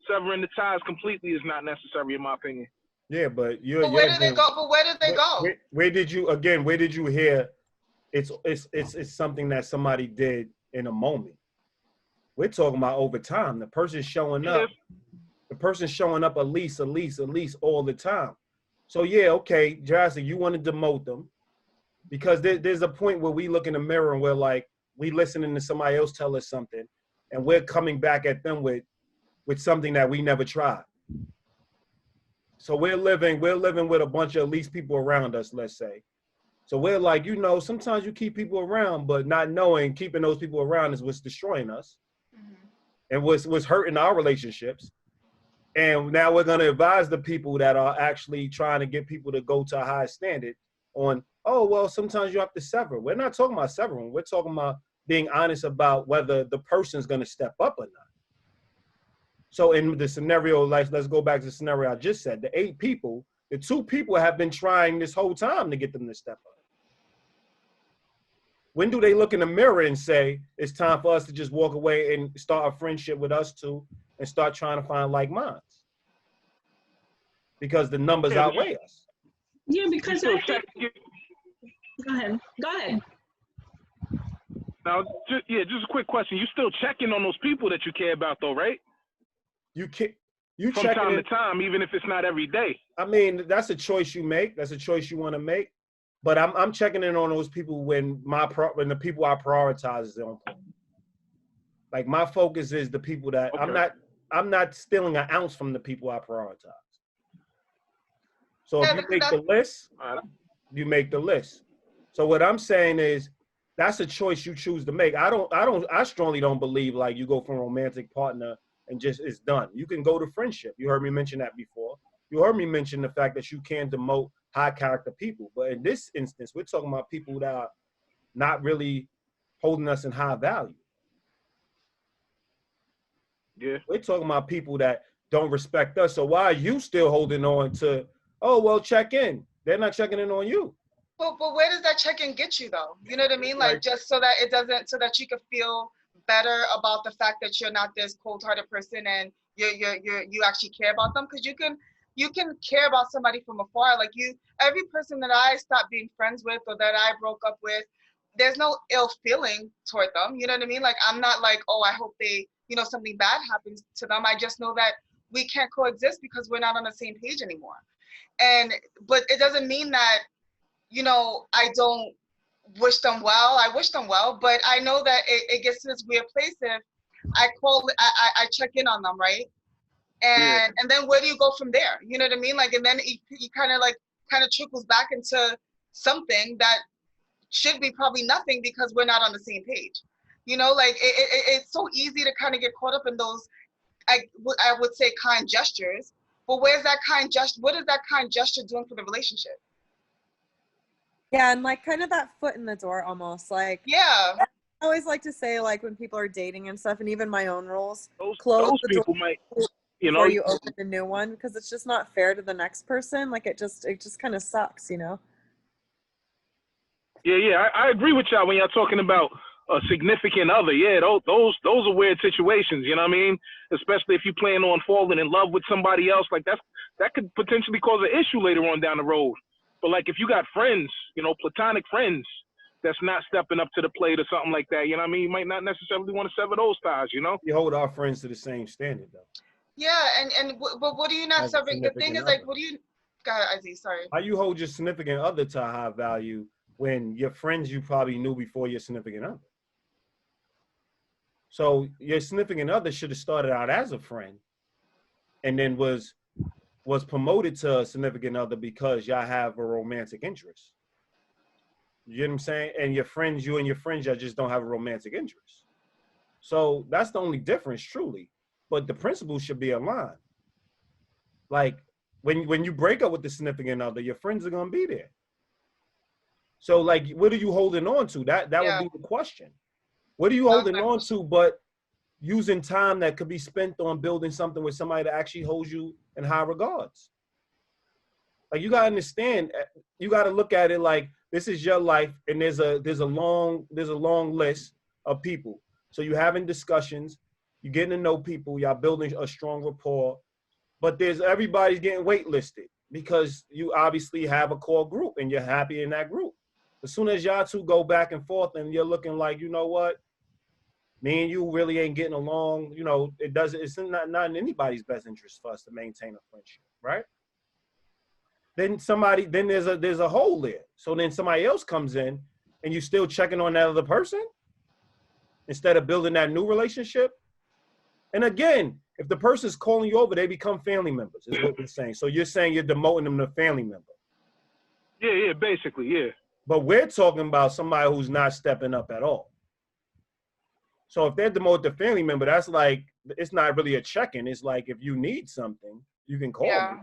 severing the ties completely is not necessary, in my opinion. Yeah, but where did they go? Where did you hear it's something that somebody did in a moment? We're talking about over time. The person showing up, at least all the time. So yeah, okay, Jurassic, you want to demote them because there's a point where we look in the mirror and we're like, we listening to somebody else tell us something, and we're coming back at them with something that we never tried. So we're living with a bunch of at least people around us, let's say. So we're like, you know, sometimes you keep people around, but not knowing keeping those people around is what's destroying us. And what's hurting our relationships. And now we're going to advise the people that are actually trying to get people to go to a high standard on, oh, well, sometimes you have to sever. We're not talking about severing. We're talking about being honest about whether the person's going to step up or not. So in the scenario, let's go back to the scenario I just said. The 8 people, the 2 people have been trying this whole time to get them to step up. When do they look in the mirror and say, it's time for us to just walk away and start a friendship with us 2 and start trying to find like minds? Because the numbers outweigh us. Yeah, because go ahead. Now, just a quick question. You still checking on those people that you care about, though, right? You from time to time, even if it's not every day. I mean, that's a choice you make. That's a choice you want to make. But I'm checking in on those people when the people I prioritize is on point. Like, my focus is the people that I'm not stealing an ounce from the people I prioritize. So if you make the list, you make the list. So what I'm saying is that's a choice you choose to make. I strongly don't believe like you go from romantic partner and just it's done. You can go to friendship. You heard me mention that before. You heard me mention the fact that you can demote high character people. But in this instance, we're talking about people that are not really holding us in high value. Yeah. We're talking about people that don't respect us. So why are you still holding on to, oh, well, check in? They're not checking in on you. But where does that check-in get you though? You know what I mean? Like just so that so that you can feel better about the fact that you're not this cold-hearted person and you actually care about them, because you can care about somebody from afar. Like every person that I stopped being friends with or that I broke up with, there's no ill feeling toward them. You know what I mean? Like I'm not like, oh, I hope they, something bad happens to them. I just know that we can't coexist because we're not on the same page anymore. But it doesn't mean that, I don't wish them well. I wish them well, but I know that it gets to this weird place if I check in on them, right? And then where do you go from there? You know what I mean? Like, and then you kind of trickles back into something that should be probably nothing because we're not on the same page. Like it's so easy to kind of get caught up in those, I would say, kind gestures. But where's that kind gesture? What is that kind gesture doing for the relationship? Yeah, and like kind of that foot in the door almost. Like, yeah. I always like to say, like, when people are dating and stuff, and even my own rules, close those the door might, before you open a new one, because it's just not fair to the next person. Like it just kind of sucks, Yeah, I agree with y'all when y'all talking about a significant other. Yeah, those are weird situations. You know what I mean? Especially if you plan on falling in love with somebody else, like that could potentially cause an issue later on down the road. But like if you got friends, platonic friends that's not stepping up to the plate or something like that, you know what I mean? You might not necessarily want to sever those ties, You hold our friends to the same standard, though. Yeah, but what do you not sever? The thing is, like, what do you? Go ahead, Aziz, sorry. How you hold your significant other to a high value when your friends you probably knew before your significant other? So your significant other should have started out as a friend, and then was promoted to a significant other because y'all have a romantic interest. You know what I'm saying? And you and your friends, y'all just don't have a romantic interest. So that's the only difference, truly. But the principles should be aligned. Like when you break up with the significant other, your friends are gonna be there. So like, what are you holding on to? That would be the question. What are you holding on to but using time that could be spent on building something with somebody that actually holds you in high regards? Like, you gotta understand, you gotta look at it like this is your life, and there's a long list of people. So you're having discussions, you're getting to know people, y'all building a strong rapport, but everybody's getting waitlisted because you obviously have a core group and you're happy in that group. As soon as y'all two go back and forth and you're looking like, you know what, me and you really ain't getting along, it's not in anybody's best interest for us to maintain a friendship, right? Then there's a hole there. So then somebody else comes in and you're still checking on that other person instead of building that new relationship. And again, if the person's calling you over, they become family members, is what we're saying. So you're saying you're demoting them to family member. Yeah, basically, yeah. But we're talking about somebody who's not stepping up at all. So if they're demoted to family member, that's like, it's not really a check-in. It's like, if you need something, you can call me.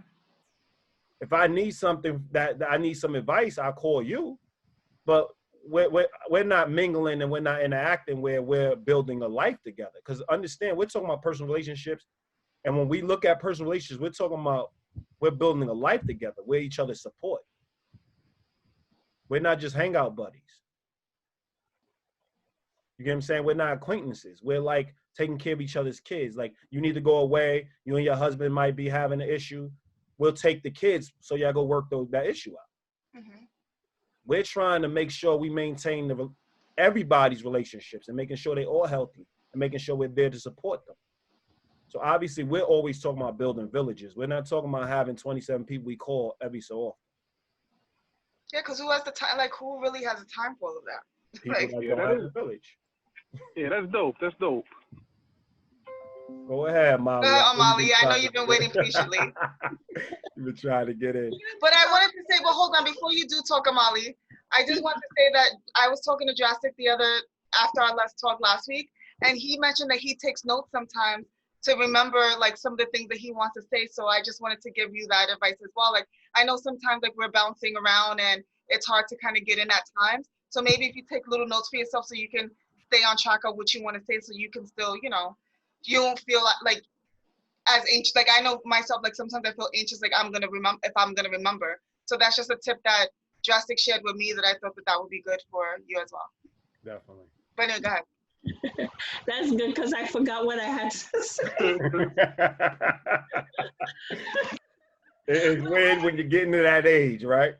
If I need something that I need some advice, I'll call you. But we're not mingling and we're not interacting where we're building a life together. Because understand, we're talking about personal relationships. And when we look at personal relationships, we're talking about we're building a life together. We're each other's support. We're not just hangout buddies. You get what I'm saying? We're not acquaintances. We're like taking care of each other's kids. Like, you need to go away. You and your husband might be having an issue. We'll take the kids so y'all go work that issue out. Mm-hmm. We're trying to make sure we maintain everybody's relationships and making sure they're all healthy and making sure we're there to support them. So obviously, we're always talking about building villages. We're not talking about having 27 people we call every so often. Yeah, because who has the time? Like, who really has the time for all of that? People that don't have a village. Yeah, that's dope. That's dope. Go ahead, Molly. Molly. I know you've been waiting patiently. You've been trying to get in. But I wanted to say, well, hold on. Before you do talk, Molly, I just want to say that I was talking to Drastic after our last talk last week, and he mentioned that he takes notes sometimes to remember like some of the things that he wants to say. So I just wanted to give you that advice as well. Like, I know sometimes like we're bouncing around and it's hard to kind of get in at times. So maybe if you take little notes for yourself so you can stay on track of what you want to say, so you can still, you don't feel like as anxious. Like, I know myself, like sometimes I feel anxious, like if I'm gonna remember. So that's just a tip that drastic shared with me that I thought that would be good for you as well. Definitely. But anyway, go ahead. That's good because I forgot what I had to say. It's weird when you're getting to that age, right?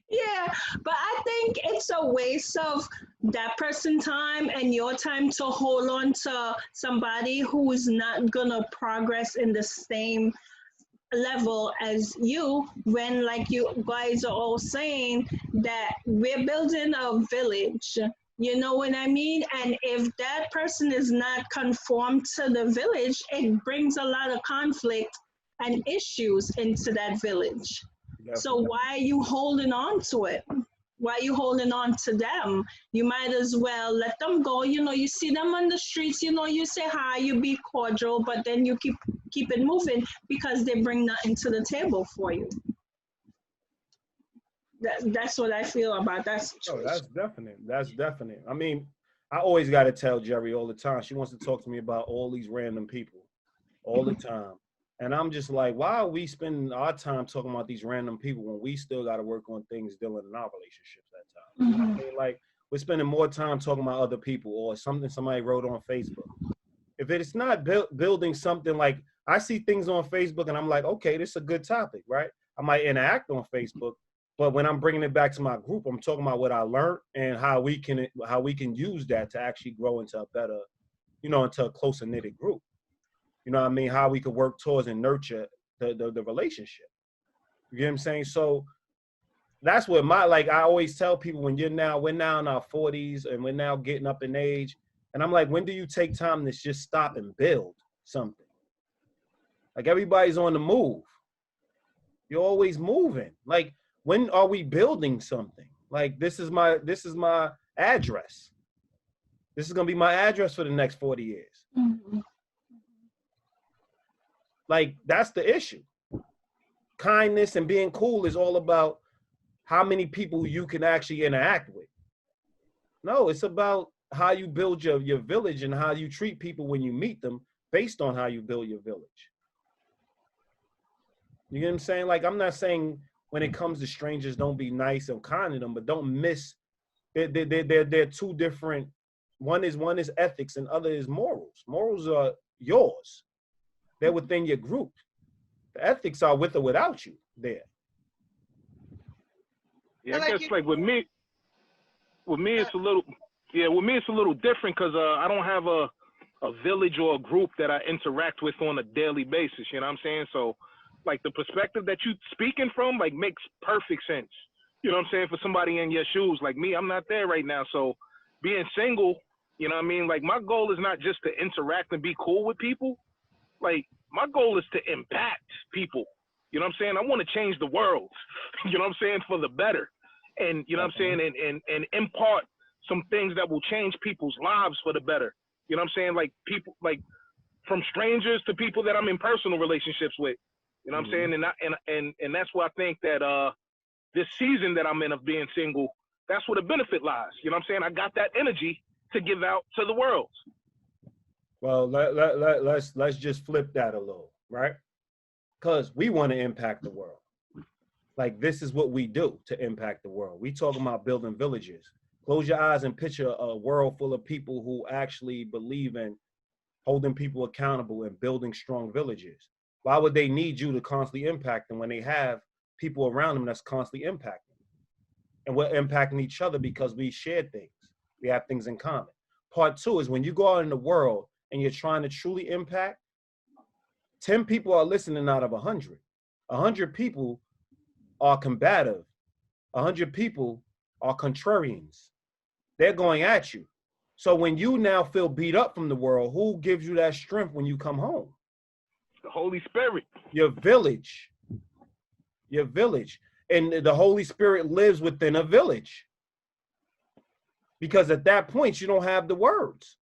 Yeah, but I think it's a waste of that person's time and your time to hold on to somebody who is not gonna progress in the same level as you, when, like you guys are all saying, that we're building a village. You know what I mean? And if that person is not conformed to the village, it brings a lot of conflict and issues into that village. Definitely. So why are you holding on to it? Why are you holding on to them? You might as well let them go. You know, you see them on the streets, you know, you say hi, you be cordial, but then you keep it moving because they bring nothing to the table for you. That's what I feel about that situation. Oh, that's definite. That's definite. I mean, I always got to tell Jerry all the time. She wants to talk to me about all these random people all the time. And I'm just like, why are we spending our time talking about these random people when we still got to work on things dealing in our relationships at times? Mm-hmm. I mean, like, we're spending more time talking about other people or something somebody wrote on Facebook. If it's not building something, like, I see things on Facebook and I'm like, okay, this is a good topic, right? I might interact on Facebook, but when I'm bringing it back to my group, I'm talking about what I learned and how we can use that to actually grow into a better, you know, into a closer knitted group. You know what I mean? How we could work towards and nurture the relationship. You get what I'm saying? So that's what I always tell people, when we're now in our 40s and we're now getting up in age. And I'm like, when do you take time to just stop and build something? Like, everybody's on the move. You're always moving. Like, when are we building something? Like, this is my address. This is going to be my address for the next 40 years. Mm-hmm. Like, that's the issue. Kindness and being cool is all about how many people you can actually interact with. No, it's about how you build your village and how you treat people when you meet them based on how you build your village. You get what I'm saying? Like, I'm not saying when it comes to strangers, don't be nice and kind to them, but don't miss. They're two different. One is ethics and other is morals. Morals are yours. They're within your group. The ethics are with or without you there. Yeah, I guess like with me it's a little different because I don't have a village or a group that I interact with on a daily basis. You know what I'm saying? So, like, the perspective that you speaking from, like, makes perfect sense. You know what I'm saying? For somebody in your shoes, like me, I'm not there right now. So being single, you know what I mean? Like, my goal is not just to interact and be cool with people. Like, my goal is to impact people. You know what I'm saying? I want to change the world, you know what I'm saying, for the better. And, you know what I'm saying? And impart some things that will change people's lives for the better. You know what I'm saying? Like, people, like, from strangers to people that I'm in personal relationships with. You know what I'm saying? And that's why I think that this season that I'm in of being single, that's where the benefit lies. You know what I'm saying? I got that energy to give out to the world. Well, let's just flip that a little, right? Because we want to impact the world. Like, this is what we do to impact the world. We talking about building villages. Close your eyes and picture a world full of people who actually believe in holding people accountable and building strong villages. Why would they need you to constantly impact them when they have people around them that's constantly impacting them? And we're impacting each other because we share things. We have things in common. Part two is when you go out in the world and you're trying to truly impact, 10 people are listening out of 100. 100 people are combative. 100 people are contrarians. They're going at you. So when you now feel beat up from the world, who gives you that strength when you come home? The Holy Spirit. Your village. Your village. And the Holy Spirit lives within a village. Because at that point, you don't have the words.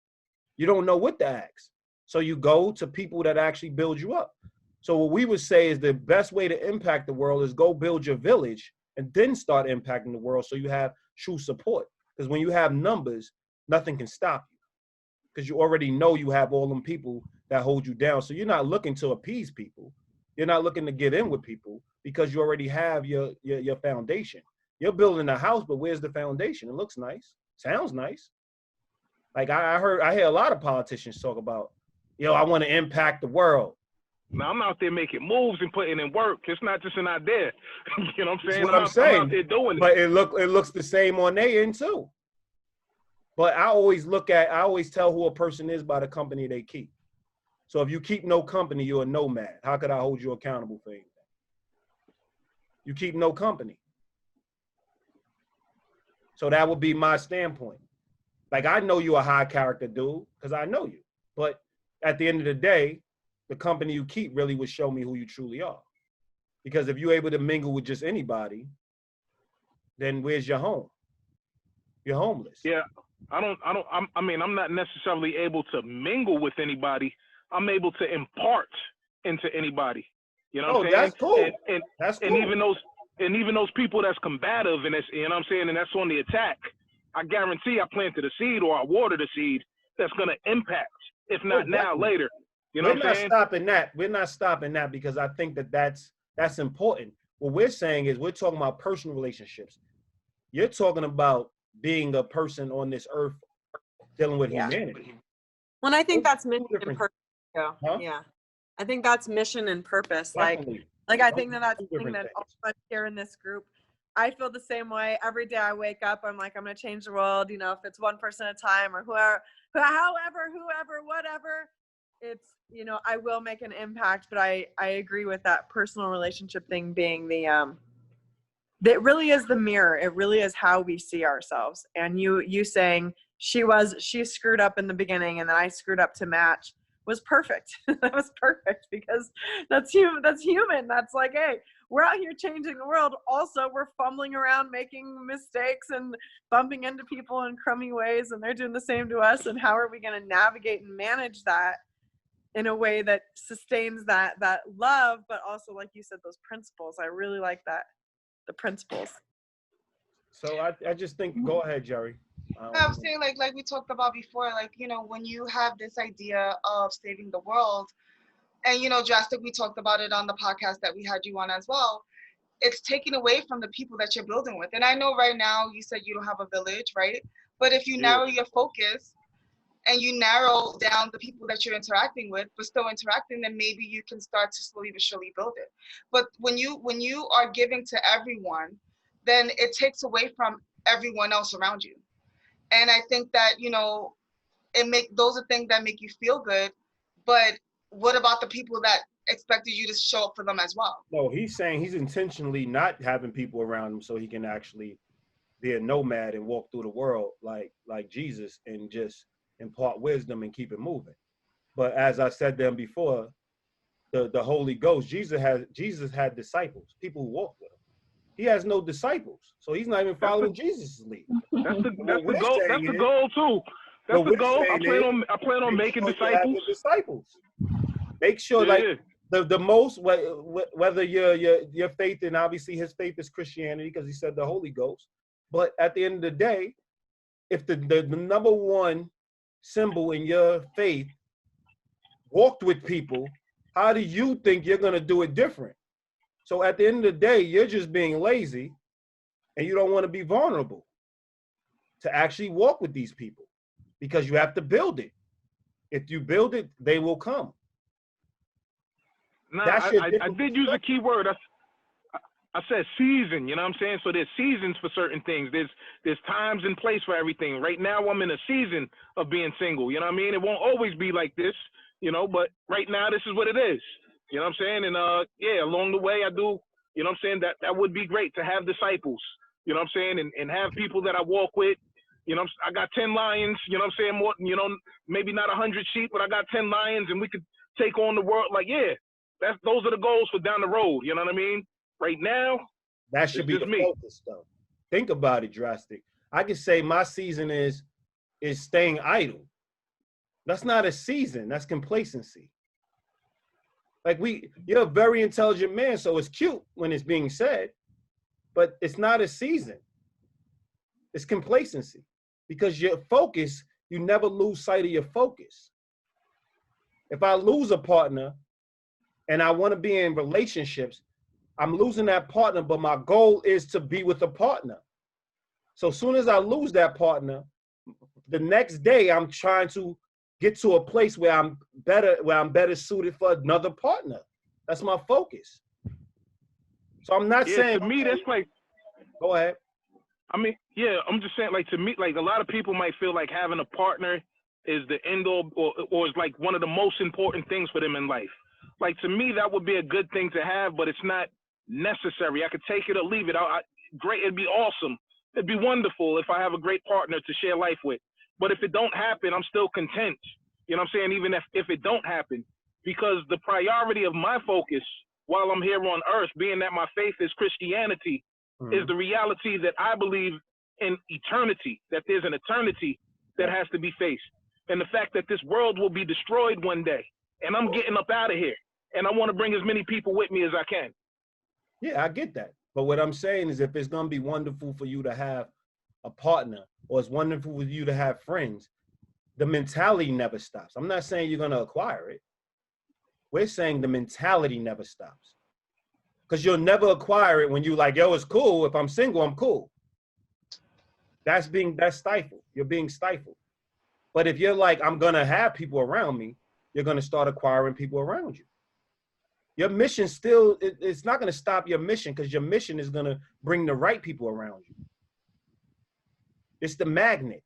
You don't know what to ask. So you go to people that actually build you up. So what we would say is the best way to impact the world is go build your village and then start impacting the world so you have true support. Because when you have numbers, nothing can stop you. Because you already know you have all them people that hold you down. So you're not looking to appease people. You're not looking to get in with people because you already have your foundation. You're building a house, but where's the foundation? It looks nice. Sounds nice. Like I hear a lot of politicians talk about, I want to impact the world. Now I'm out there making moves and putting in work. It's not just an idea. You know what I'm saying? That's what I'm saying. I'm out there doing but it. It looks the same on their end too. But I always tell who a person is by the company they keep. So if you keep no company, you're a nomad. How could I hold you accountable for anything? You keep no company. So that would be my standpoint. Like, I know you're a high character dude because I know you. But at the end of the day, the company you keep really would show me who you truly are. Because if you're able to mingle with just anybody, then where's your home? You're homeless. Yeah. I'm not necessarily able to mingle with anybody. I'm able to impart into anybody. You know what I'm saying? That's cool. That's cool. And even those people that's combative and that's, you know what I'm saying, and that's on the attack, I guarantee I planted a seed or I watered a seed that's gonna impact, if not now, later. You know what I'm saying? We're not stopping that because I think that's important. What we're saying is we're talking about personal relationships. You're talking about being a person on this earth dealing with humanity. Well, I think that's mission and purpose. Huh? Yeah. I think that's mission and purpose. Definitely. Like I think that's something that all of us here in this group, I feel the same way. Every day I wake up, I'm like, I'm going to change the world, if it's one person at a time or whoever, whatever. It's, I will make an impact, but I agree with that personal relationship thing being that really is the mirror. It really is how we see ourselves. And you saying she screwed up in the beginning and then I screwed up to match was perfect. That was perfect because that's human. That's like, hey, we're out here changing the world. Also, we're fumbling around, making mistakes and bumping into people in crummy ways, and they're doing the same to us. And how are we going to navigate and manage that in a way that sustains that love, but also, like you said, those principles. I really like that, the principles. So I just think, go ahead, Jerry. I was saying, like we talked about before, when you have this idea of saving the world, and Drastic, we talked about it on the podcast that we had you on as well. It's taking away from the people that you're building with. And I know right now you said you don't have a village, right? But if you narrow your focus and you narrow down the people that you're interacting with, but still interacting, then maybe you can start to slowly but surely build it. But when you are giving to everyone, then it takes away from everyone else around you. And I think that, those are things that make you feel good. But what about the people that expected you to show up for them as well? No, he's saying he's intentionally not having people around him so he can actually be a nomad and walk through the world like Jesus and just impart wisdom and keep it moving. But as I said to him before, the Holy Ghost, Jesus had disciples, people who walked with him. He has no disciples, so he's not even following Jesus' lead. That's the goal. That's the goal too. That's the goal. I plan on making disciples. Make sure, the most, whether your faith, and obviously his faith is Christianity because he said the Holy Ghost. But at the end of the day, if the number one symbol in your faith walked with people, how do you think you're going to do it different? So at the end of the day, you're just being lazy and you don't want to be vulnerable to actually walk with these people because you have to build it. If you build it, they will come. No, I did use a key word. I said season, you know what I'm saying? So there's seasons for certain things. There's times and place for everything. Right now I'm in a season of being single, you know what I mean? It won't always be like this, but right now this is what it is. You know what I'm saying? And along the way I do, you know what I'm saying? That would be great to have disciples, you know what I'm saying? And have people that I walk with. I got 10 lions, you know what I'm saying? More, maybe not 100 sheep, but I got 10 lions and we could take on the world. Those are the goals for down the road, you know what I mean? Right now, that should be the focus, though. Think about it, Drastic. I could say my season is staying idle. That's not a season. That's complacency. You're a very intelligent man, so it's cute when it's being said, but it's not a season. It's complacency because your focus, you never lose sight of your focus. If I lose a partner and I want to be in relationships, I'm losing that partner, but my goal is to be with a partner. So as soon as I lose that partner, the next day I'm trying to get to a place where I'm better suited for another partner. That's my focus. So I'm not saying, to me, that's like, go ahead. I mean, yeah, I'm just saying, like, to me, like, a lot of people might feel like having a partner is the end all, or is like one of the most important things for them in life. Like, to me, that would be a good thing to have, but it's not necessary. I could take it or leave it. Great, it'd be awesome. It'd be wonderful if I have a great partner to share life with. But if it don't happen, I'm still content. You know what I'm saying? Even if it don't happen, because the priority of my focus while I'm here on earth, being that my faith is Christianity, is the reality that I believe in eternity, that there's an eternity that has to be faced. And the fact that this world will be destroyed one day, and I'm getting up out of here, and I want to bring as many people with me as I can. Yeah, I get that. But what I'm saying is, if it's going to be wonderful for you to have a partner, or it's wonderful for you to have friends, the mentality never stops. I'm not saying you're going to acquire it. We're saying the mentality never stops. Because you'll never acquire it when you're like, yo, it's cool. If I'm single, I'm cool. That's stifled. You're being stifled. But if you're like, I'm going to have people around me, you're going to start acquiring people around you. Your mission still, it's not going to stop your mission, because your mission is going to bring the right people around you. It's the magnet.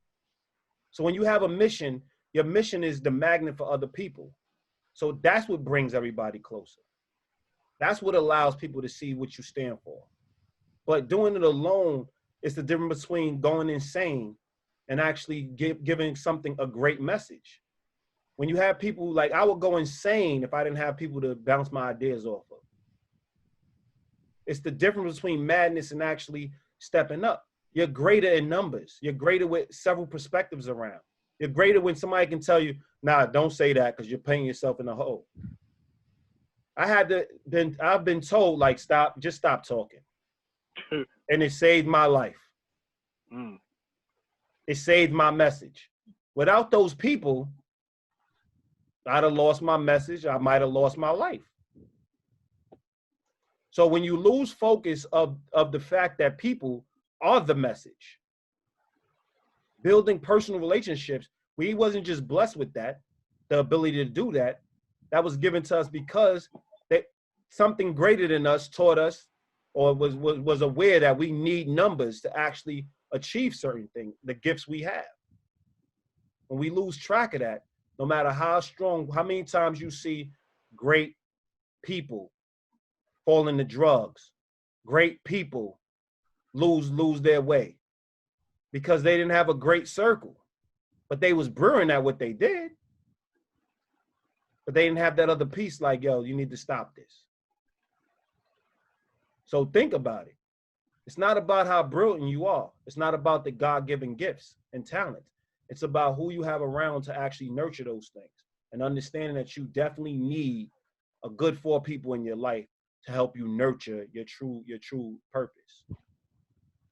So when you have a mission, your mission is the magnet for other people. So that's what brings everybody closer. That's what allows people to see what you stand for. But doing it alone is the difference between going insane and actually giving something a great message. When you have people, like, I would go insane if I didn't have people to bounce my ideas off of. It's the difference between madness and actually stepping up. You're greater in numbers. You're greater with several perspectives around. You're greater when somebody can tell you, nah, don't say that because you're painting yourself in a hole. I've been told, like, just stop talking. And it saved my life. It saved my message. Without those people, I'd have lost my message. I might have lost my life. So when you lose focus of the fact that people are the message, building personal relationships, we wasn't just blessed with that, the ability to do that. That was given to us because that something greater than us taught us, or was aware that we need numbers to actually achieve certain things, the gifts we have. When we lose track of that, no matter how strong, how many times you see great people fall into drugs, great people lose their way because they didn't have a great circle, but they was brewing at what they did, but they didn't have that other piece like, yo, you need to stop this. So think about it. It's not about how brilliant you are. It's not about the God-given gifts and talents. It's about who you have around to actually nurture those things, and understanding that you definitely need a good 4 people in your life to help you nurture your true purpose.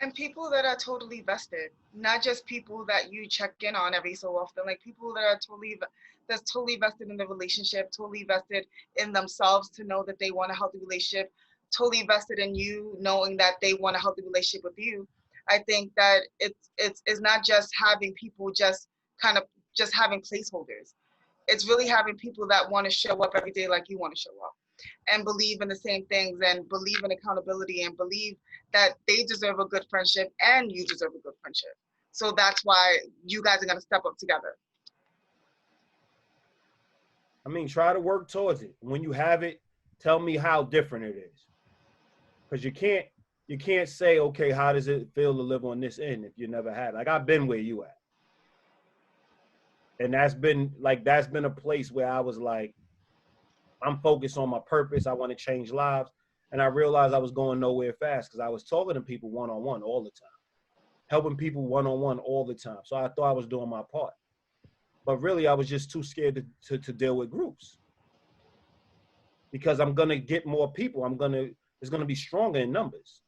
And people that are totally vested, not just people that you check in on every so often, like people that are totally vested in the relationship, totally vested in themselves to know that they want a healthy relationship, totally vested in you knowing that they want a healthy relationship with you. I think that it's not just having people just having placeholders. It's really having people that want to show up every day like you want to show up, and believe in the same things, and believe in accountability, and believe that they deserve a good friendship and you deserve a good friendship. So that's why you guys are going to step up together. I mean, try to work towards it. When you have it, tell me how different it is. Because you can't say, okay, how does it feel to live on this end if you never had it? Like, I've been where you at. And that's been a place where I was like, I'm focused on my purpose. I want to change lives. And I realized I was going nowhere fast because I was talking to people one-on-one all the time, helping people one-on-one all the time. So I thought I was doing my part. But really, I was just too scared to deal with groups. Because I'm going to get more people. It's going to be stronger in numbers.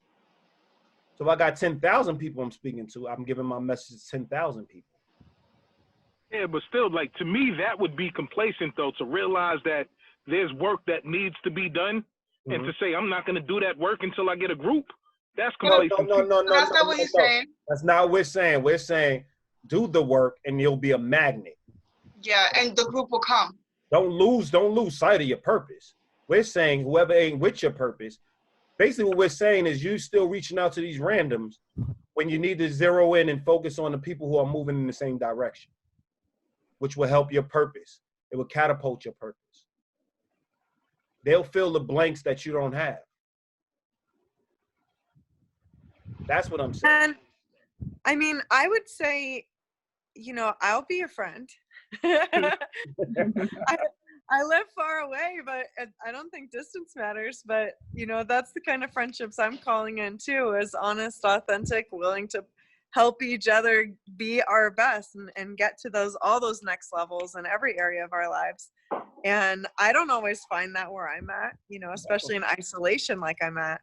So if I got 10,000 people I'm speaking to, I'm giving my message to 10,000 people. Yeah, but still, like, to me, that would be complacent, though, to realize that there's work that needs to be done And to say I'm not going to do that work until I get a group, that's No. That's not what you're saying. That's not what we're saying. We're saying do the work and you'll be a magnet. Yeah, and the group will come. Don't lose sight of your purpose. We're saying whoever ain't with your purpose, basically what we're saying is you still reaching out to these randoms when you need to zero in and focus on the people who are moving in the same direction, which will help your purpose. It will catapult your purpose. They'll fill the blanks that you don't have. That's what I'm saying. And I mean, I would say, you know, I'll be your friend. I live far away, but I don't think distance matters. But, you know, that's the kind of friendships I'm calling in too, is honest, authentic, willing to help each other be our best and get to all those next levels in every area of our lives. And I don't always find that where I'm at, you know, especially in isolation like I'm at.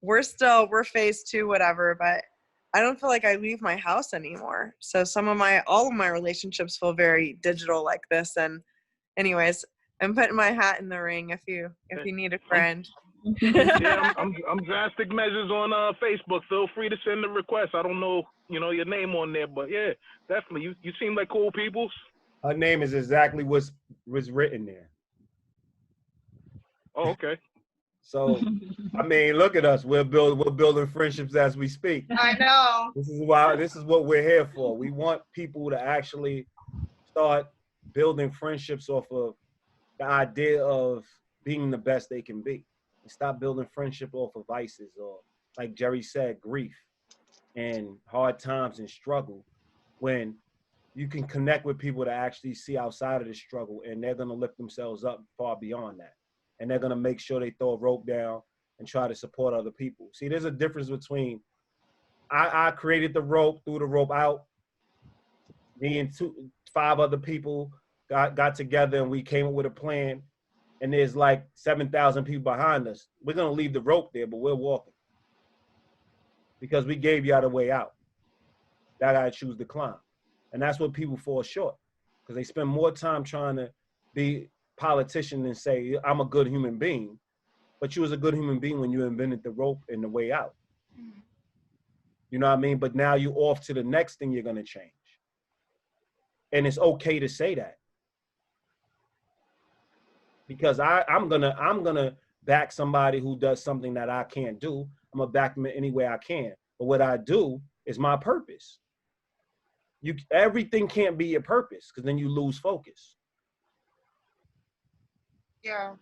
We're phase 2, whatever, but I don't feel like I leave my house anymore. So all of my relationships feel very digital like this. And anyways, I'm putting my hat in the ring if you need a friend. Yeah, I'm drastic measures on Facebook. Feel free to send a request. I don't know, you know, your name on there, but yeah, definitely. You seem like cool people. Her name is exactly what's written there. Oh, okay. So, I mean, look at us. We're building friendships as we speak. I know. This is what we're here for. We want people to actually start building friendships off of the idea of being the best they can be. And stop building friendship off of vices or, like Jerry said, grief and hard times and struggle, when you can connect with people that actually see outside of the struggle, and they're going to lift themselves up far beyond that. And they're going to make sure they throw a rope down and try to support other people. See, there's a difference between I created the rope, threw the rope out. Me and 5 other people got together and we came up with a plan. And there's like 7,000 people behind us. We're going to leave the rope there, but we're walking. Because we gave y'all the way out. Y'all got to choose to climb. And that's what people fall short. Because they spend more time trying to be politician and say, I'm a good human being. But you was a good human being when you invented the rope and the way out. You know what I mean? But now you off to the next thing you're going to change. And it's okay to say that. Because I'm gonna back somebody who does something that I can't do. I'm gonna back them in any way I can. But what I do is my purpose. Everything can't be your purpose, because then you lose focus. Yeah,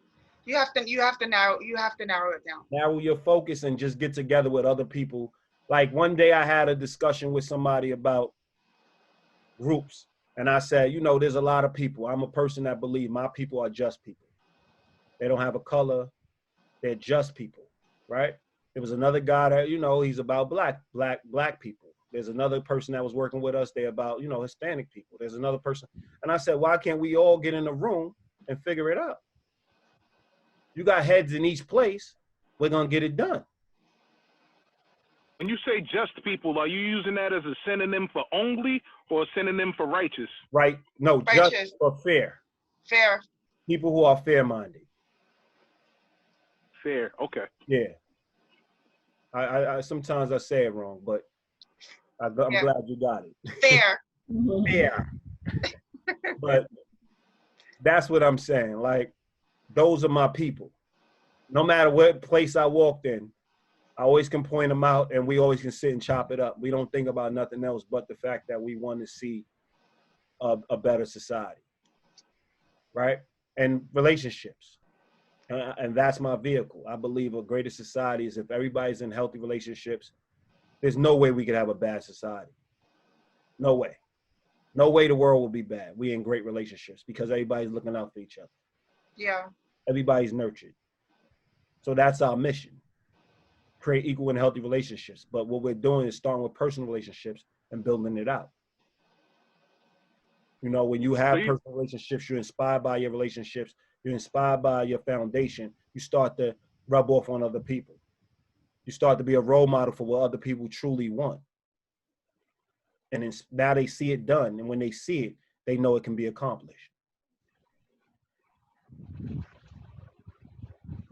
you have to narrow it down. Narrow your focus and just get together with other people. Like one day I had a discussion with somebody about groups, and I said, you know, there's a lot of people. I'm a person that believes my people are just people. They don't have a color. They're just people, right? There was another guy that, you know, he's about black people. There's another person that was working with us. They're about, you know, Hispanic people. There's another person. And I said, why can't we all get in a room and figure it out? You got heads in each place. We're going to get it done. When you say just people, are you using that as a synonym for only or a synonym for righteous? Right. No, righteous. Just or fair. Fair. People who are fair-minded. Fair. Okay. Yeah. I sometimes I say it wrong, but I'm glad you got it. Fair. Fair. But that's what I'm saying. Like, those are my people. No matter what place I walked in, I always can point them out, and we always can sit and chop it up. We don't think about nothing else but the fact that we want to see a better society, right? And relationships. And that's my vehicle. I believe a greater society is if everybody's in healthy relationships. There's no way we could have a bad society. No way. No way the world will be bad. We in great relationships because everybody's looking out for each other. Yeah. Everybody's nurtured. So that's our mission. Create equal and healthy relationships. But what we're doing is starting with personal relationships and building it out. You know, when you have personal relationships, you're inspired by your relationships. You're inspired by your foundation. You start to rub off on other people. You start to be a role model for what other people truly want. And now they see it done. And when they see it, they know it can be accomplished.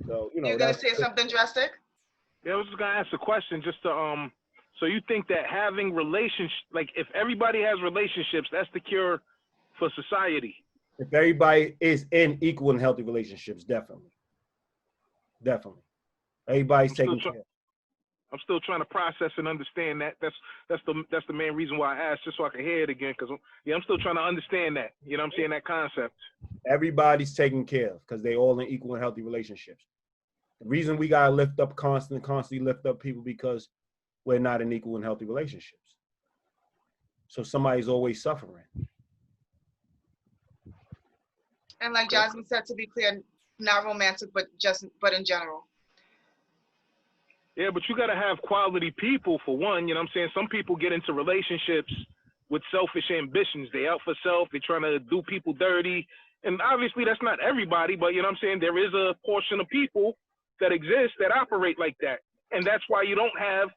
So, You're gonna say something drastic? Yeah, I was just gonna ask a question just to so you think that having relationships, like if everybody has relationships, that's the cure for society? If everybody is in equal and healthy relationships, definitely. Definitely. Everybody's taking care. I'm still trying to process and understand that. That's the main reason why I asked, just so I can hear it again. Because I'm still trying to understand that. You know what I'm saying? That concept. Everybody's taken care of because they all in equal and healthy relationships. The reason we gotta lift up constantly lift up people because we're not in equal and healthy relationships. So somebody's always suffering. And like Jasmine said, to be clear, not romantic, but in general. Yeah, but you got to have quality people for one. You know what I'm saying? Some people get into relationships with selfish ambitions. They out for self. They're trying to do people dirty. And obviously that's not everybody, but you know what I'm saying? There is a portion of people that exist that operate like that. And that's why you don't have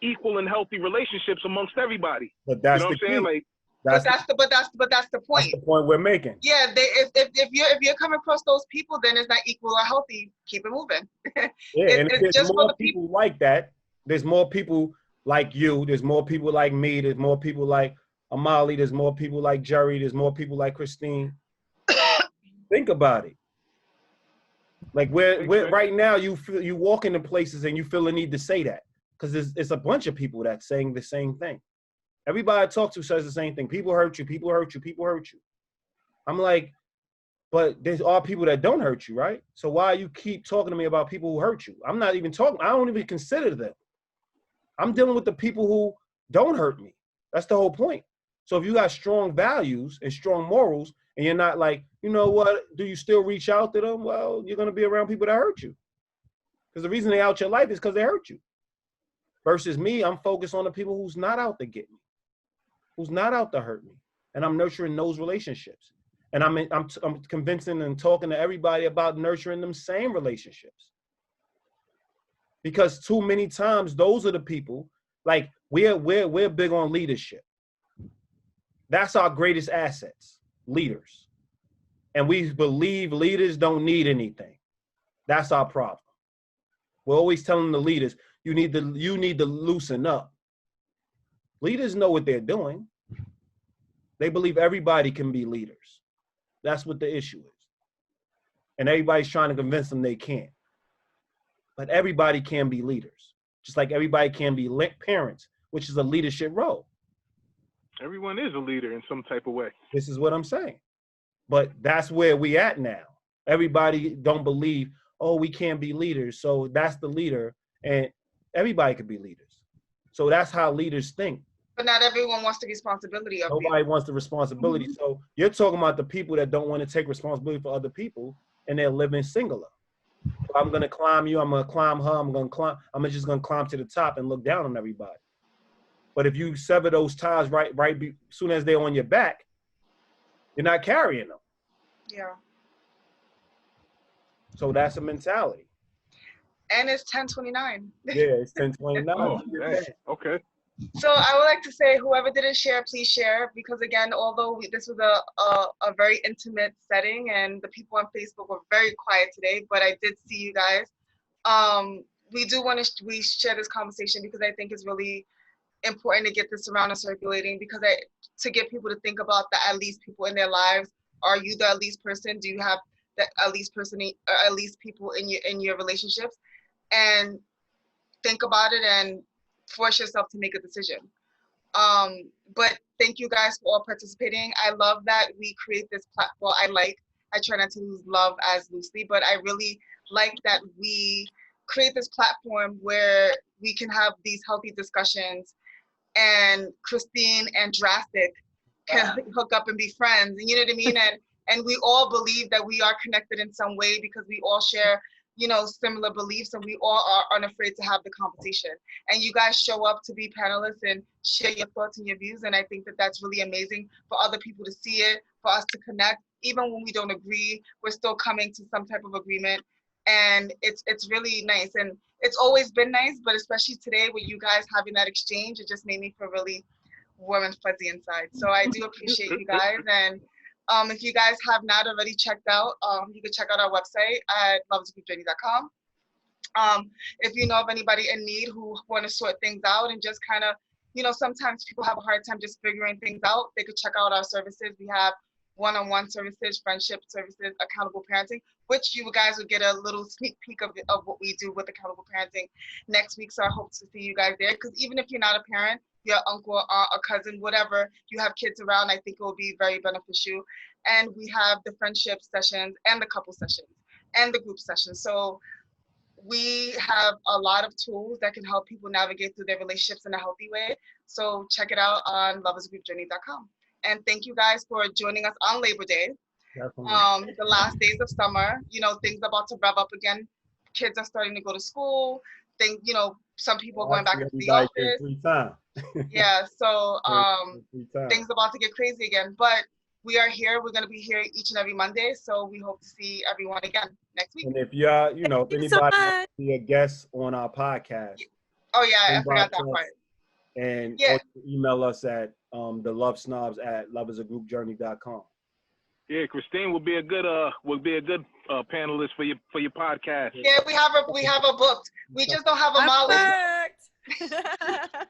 equal and healthy relationships amongst everybody. But that's you know the what I'm saying? key. Like, That's the point. That's the point we're making. Yeah, if you're coming across those people, then it's not equal or healthy. Keep it moving. Yeah, and if there's more people like that, there's more people like you. There's more people like me. There's more people like Amali. There's more people like Jerry. There's more people like Christine. Think about it. Like we're right now, you walk into places and you feel the need to say that because it's a bunch of people that's saying the same thing. Everybody I talk to says the same thing. People hurt you. People hurt you. People hurt you. I'm like, but there's all people that don't hurt you, right? So why you keep talking to me about people who hurt you? I'm not even talking. I don't even consider them. I'm dealing with the people who don't hurt me. That's the whole point. So if you got strong values and strong morals and you're not like, you know what, do you still reach out to them? Well, you're going to be around people that hurt you. Because the reason they out your life is because they hurt you. Versus me, I'm focused on the people who's not out to get me, who's not out to hurt me. And I'm nurturing those relationships. And I'm convincing and talking to everybody about nurturing them same relationships. Because too many times, those are the people, like we're big on leadership. That's our greatest assets, leaders. And we believe leaders don't need anything. That's our problem. We're always telling the leaders, you need to loosen up. Leaders know what they're doing. They believe everybody can be leaders. That's what the issue is. And everybody's trying to convince them they can't. But everybody can be leaders. Just like everybody can be parents, which is a leadership role. Everyone is a leader in some type of way. This is what I'm saying. But that's where we at now. Everybody don't believe, oh, we can't be leaders. So that's the leader. And everybody can be leaders. So that's how leaders think. But not everyone wants the responsibility of it. Nobody wants the responsibility. Mm-hmm. So you're talking about the people that don't want to take responsibility for other people and they're living singular. So I'm going to climb you. I'm going to climb her. I'm just going to climb to the top and look down on everybody. But if you sever those ties right as soon as they're on your back, you're not carrying them. Yeah. So that's a mentality. And it's 10:29. Yeah, it's 10:29. Oh, okay. So I would like to say, whoever didn't share, please share, because again, although this was a very intimate setting and the people on Facebook were very quiet today, but I did see you guys. We do want to share this conversation because I think it's really important to get this around and circulating, because to get people to think about the at least people in their lives. Are you the at least person? Do you have the at least person or at least people in your relationships? And think about it and force yourself to make a decision. But thank you guys for all participating. I love that we create this platform. I try not to use love as loosely, but I really like that we create this platform where we can have these healthy discussions, and Christine and Drastic can hook up and be friends. And you know what I mean? And we all believe that we are connected in some way because we all share, similar beliefs, and we all are unafraid to have the conversation. And you guys show up to be panelists and share your thoughts and your views. And I think that that's really amazing for other people to see it, for us to connect. Even when we don't agree, we're still coming to some type of agreement. And it's really nice. And it's always been nice, but especially today with you guys having that exchange, it just made me feel really warm and fuzzy inside. So I do appreciate you guys. And If you guys have not already checked out, you can check out our website at lovesgroupjourney.com. If you know of anybody in need who want to sort things out and just kind of, you know, sometimes people have a hard time just figuring things out, they could check out our services. We have one-on-one services, friendship services, accountable parenting, which you guys will get a little sneak peek of what we do with accountable parenting next week. So I hope to see you guys there, because even if you're not a parent, your uncle, aunt, or cousin, whatever, you have kids around, I think it will be very beneficial. And we have the friendship sessions and the couple sessions and the group sessions. So we have a lot of tools that can help people navigate through their relationships in a healthy way. So check it out on loversgroupjourney.com. And thank you guys for joining us on Labor Day. Definitely. The last days of summer, you know, things are about to rev up again. Kids are starting to go to school. You know, some people are going back to the office. Free time. Yeah, so things are about to get crazy again. But we are here. We're going to be here each and every Monday. So we hope to see everyone again next week. And if you're, you know, if anybody wants to be a guest on our podcast. Oh, yeah, I forgot that part. And email us at the LoveSnobs at lovesagroupjourney.com. Yeah, Christine would be a good panelist for your podcast. Yeah, we have her booked. We just don't have a Molly.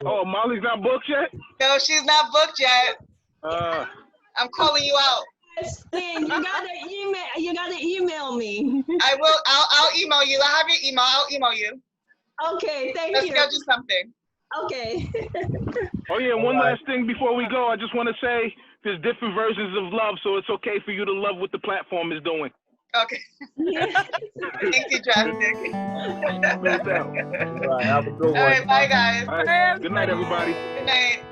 Oh, Molly's not booked yet? No, she's not booked yet. I'm calling you out. Christine, you gotta email me. I will. I'll email you. I have your email. I'll email you. Okay, thank you. Let's schedule something. Okay. Oh yeah, one last thing before we go. I just want to say there's different versions of love, so it's okay for you to love what the platform is doing. Okay. Thank you, Drastic. All right, have a good one. All right, bye guys. All right, good night, everybody. Good night.